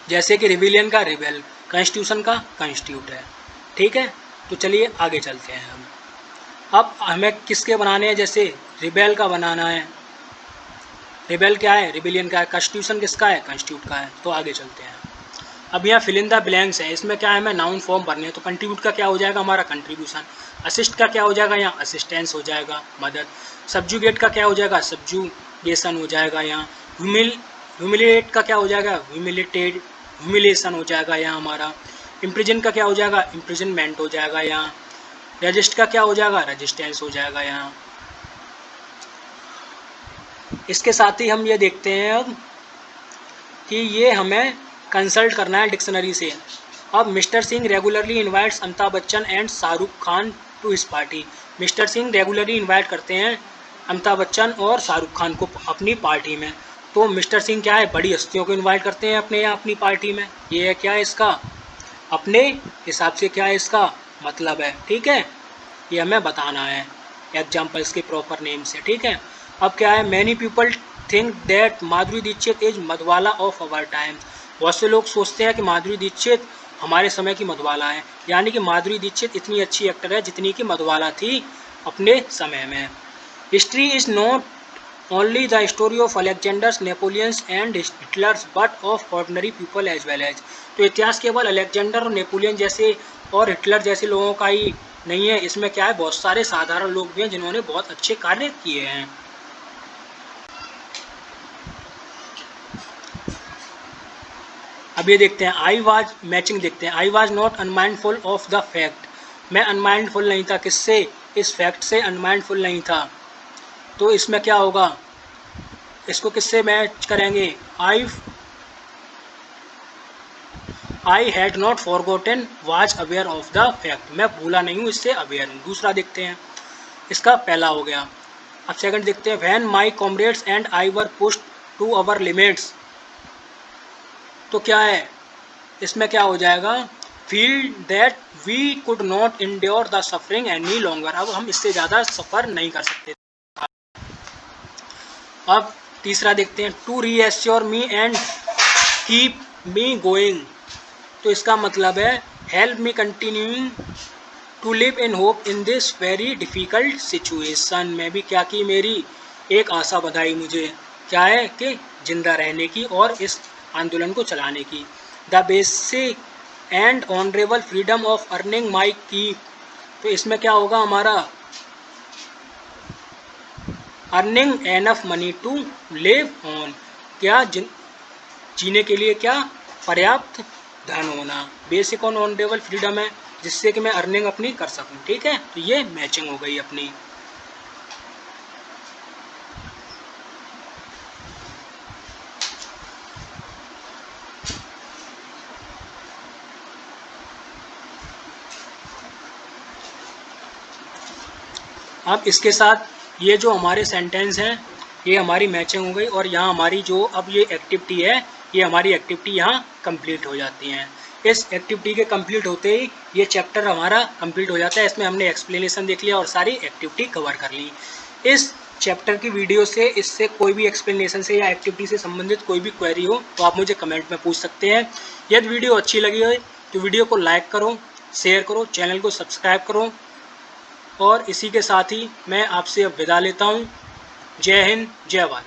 जैसे कि रिविलियन का रिबेल, कॉन्स्टिट्यूशन का कॉन्स्टिट्यूट है, ठीक है। तो चलिए आगे चलते हैं हम। अब हमें किसके बनाने हैं, जैसे रिबेल का बनाना है, रिबेल क्या है, रिबिलियन का है, कॉन्स्टिट्यूशन किसका है, कॉन्स्टिट्यूट का है। तो आगे चलते हैं। अब यहाँ फिल इन द ब्लैंक्स है, इसमें क्या है, हमें नाउन फॉर्म भरने हैं। तो कंट्रीब्यूट का क्या हो जाएगा हमारा कंट्रीब्यूशन, असिस्ट का क्या हो जाएगा यहाँ असिस्टेंस हो जाएगा, मदद, सब्जुगेट का क्या हो जाएगा सब्जुगेशन हो जाएगा यहाँ, ह्यूमिलिएट का क्या हो जाएगा ह्यूमिलेटेड, ह्यूमिलेशन हो जाएगा यहाँ हमारा, इम्प्रिजन का क्या हो जाएगा इम्प्रिजनमेंट हो जाएगा यहाँ, रजिस्ट का क्या हो जाएगा रजिस्टेंस हो जाएगा यहाँ। इसके साथ ही हम ये देखते हैं अब कि ये हमें कंसल्ट करना है डिक्शनरी से। अब mister Singh regularly invites Amitabh Bachchan and Shahrukh Khan to his party. Mister Singh regularly invite करते हैं अमिताभ बच्चन और शाहरुख खान को अपनी पार्टी में। तो मिस्टर सिंह क्या है, बड़ी हस्तियों को इनवाइट करते हैं अपने यहाँ अपनी पार्टी में। ये है क्या है इसका, अपने हिसाब से क्या है इसका मतलब है, ठीक है। ये हमें बताना है एग्जाम्पल्स के प्रॉपर नेम से, ठीक है। अब क्या है, many people think that Madhuri Dixit is Madhubala of our time. बहुत से लोग सोचते हैं कि माधुरी दीक्षित हमारे समय की मधुबाला है, यानी कि माधुरी दीक्षित इतनी अच्छी एक्टर है जितनी कि मधुबाला थी अपने समय में। History is not only the story of Alexanders, Napoleons and Hitlers but of ordinary people as well as. तो इतिहास केवल अलेक्जेंडर और नेपोलियन जैसे और हिटलर जैसे लोगों का ही नहीं है, इसमें क्या है बहुत सारे साधारण लोग भी हैं जिन्होंने बहुत अच्छे कार्य किए हैं। अब ये देखते हैं आई वाज मैचिंग, देखते हैं I was not unmindful of the fact. मैं अनमाइंडफुल नहीं था, किससे, इस फैक्ट से अनमाइंडफुल नहीं था। तो इसमें क्या होगा, इसको किससे मैच करेंगे, I had not forgotten was aware of the fact. मैं भूला नहीं हूँ, इससे अवेयर हूँ। दूसरा देखते हैं, इसका पहला हो गया। अब सेकंड देखते हैं, when my comrades and I were pushed to our limits. तो क्या है, इसमें क्या हो जाएगा, feel that we could not endure the suffering any longer. अब हम इससे ज़्यादा सफ़र नहीं कर सकते। अब तीसरा देखते हैं, to reassure me and keep me going. तो इसका मतलब है help me continuing to live in hope in this very difficult situation. में भी क्या की, मेरी एक आशा बधाई मुझे, क्या है कि जिंदा रहने की और इस आंदोलन को चलाने की। The basic and honourable freedom of earning my keep. तो इसमें क्या होगा हमारा, earning enough money to live on, क्या जीने के लिए क्या पर्याप्त धन होना। बेसिक और ऑनरेबल फ्रीडम है जिससे कि मैं अर्निंग अपनी कर सकूं, ठीक है। तो ये मैचिंग हो गई अपनी। अब इसके साथ ये जो हमारे सेंटेंस हैं ये हमारी मैचिंग हो गई, और यहाँ हमारी जो अब ये एक्टिविटी है, ये हमारी एक्टिविटी यहाँ कंप्लीट हो जाती हैं। इस एक्टिविटी के कंप्लीट होते ही ये चैप्टर हमारा कंप्लीट हो जाता है। इसमें हमने एक्सप्लेनेशन देख लिया और सारी एक्टिविटी कवर कर ली। इस चैप्टर की वीडियो से, इससे कोई भी एक्सप्लेनेशन से या एक्टिविटी से संबंधित कोई भी क्वेरी हो तो आप मुझे कमेंट में पूछ सकते हैं। यदि वीडियो अच्छी लगी हो तो वीडियो को लाइक करो, शेयर करो, चैनल को सब्सक्राइब करो। और इसी के साथ ही मैं आपसे अब विदा लेता हूँ। जय हिंद, जय भारत।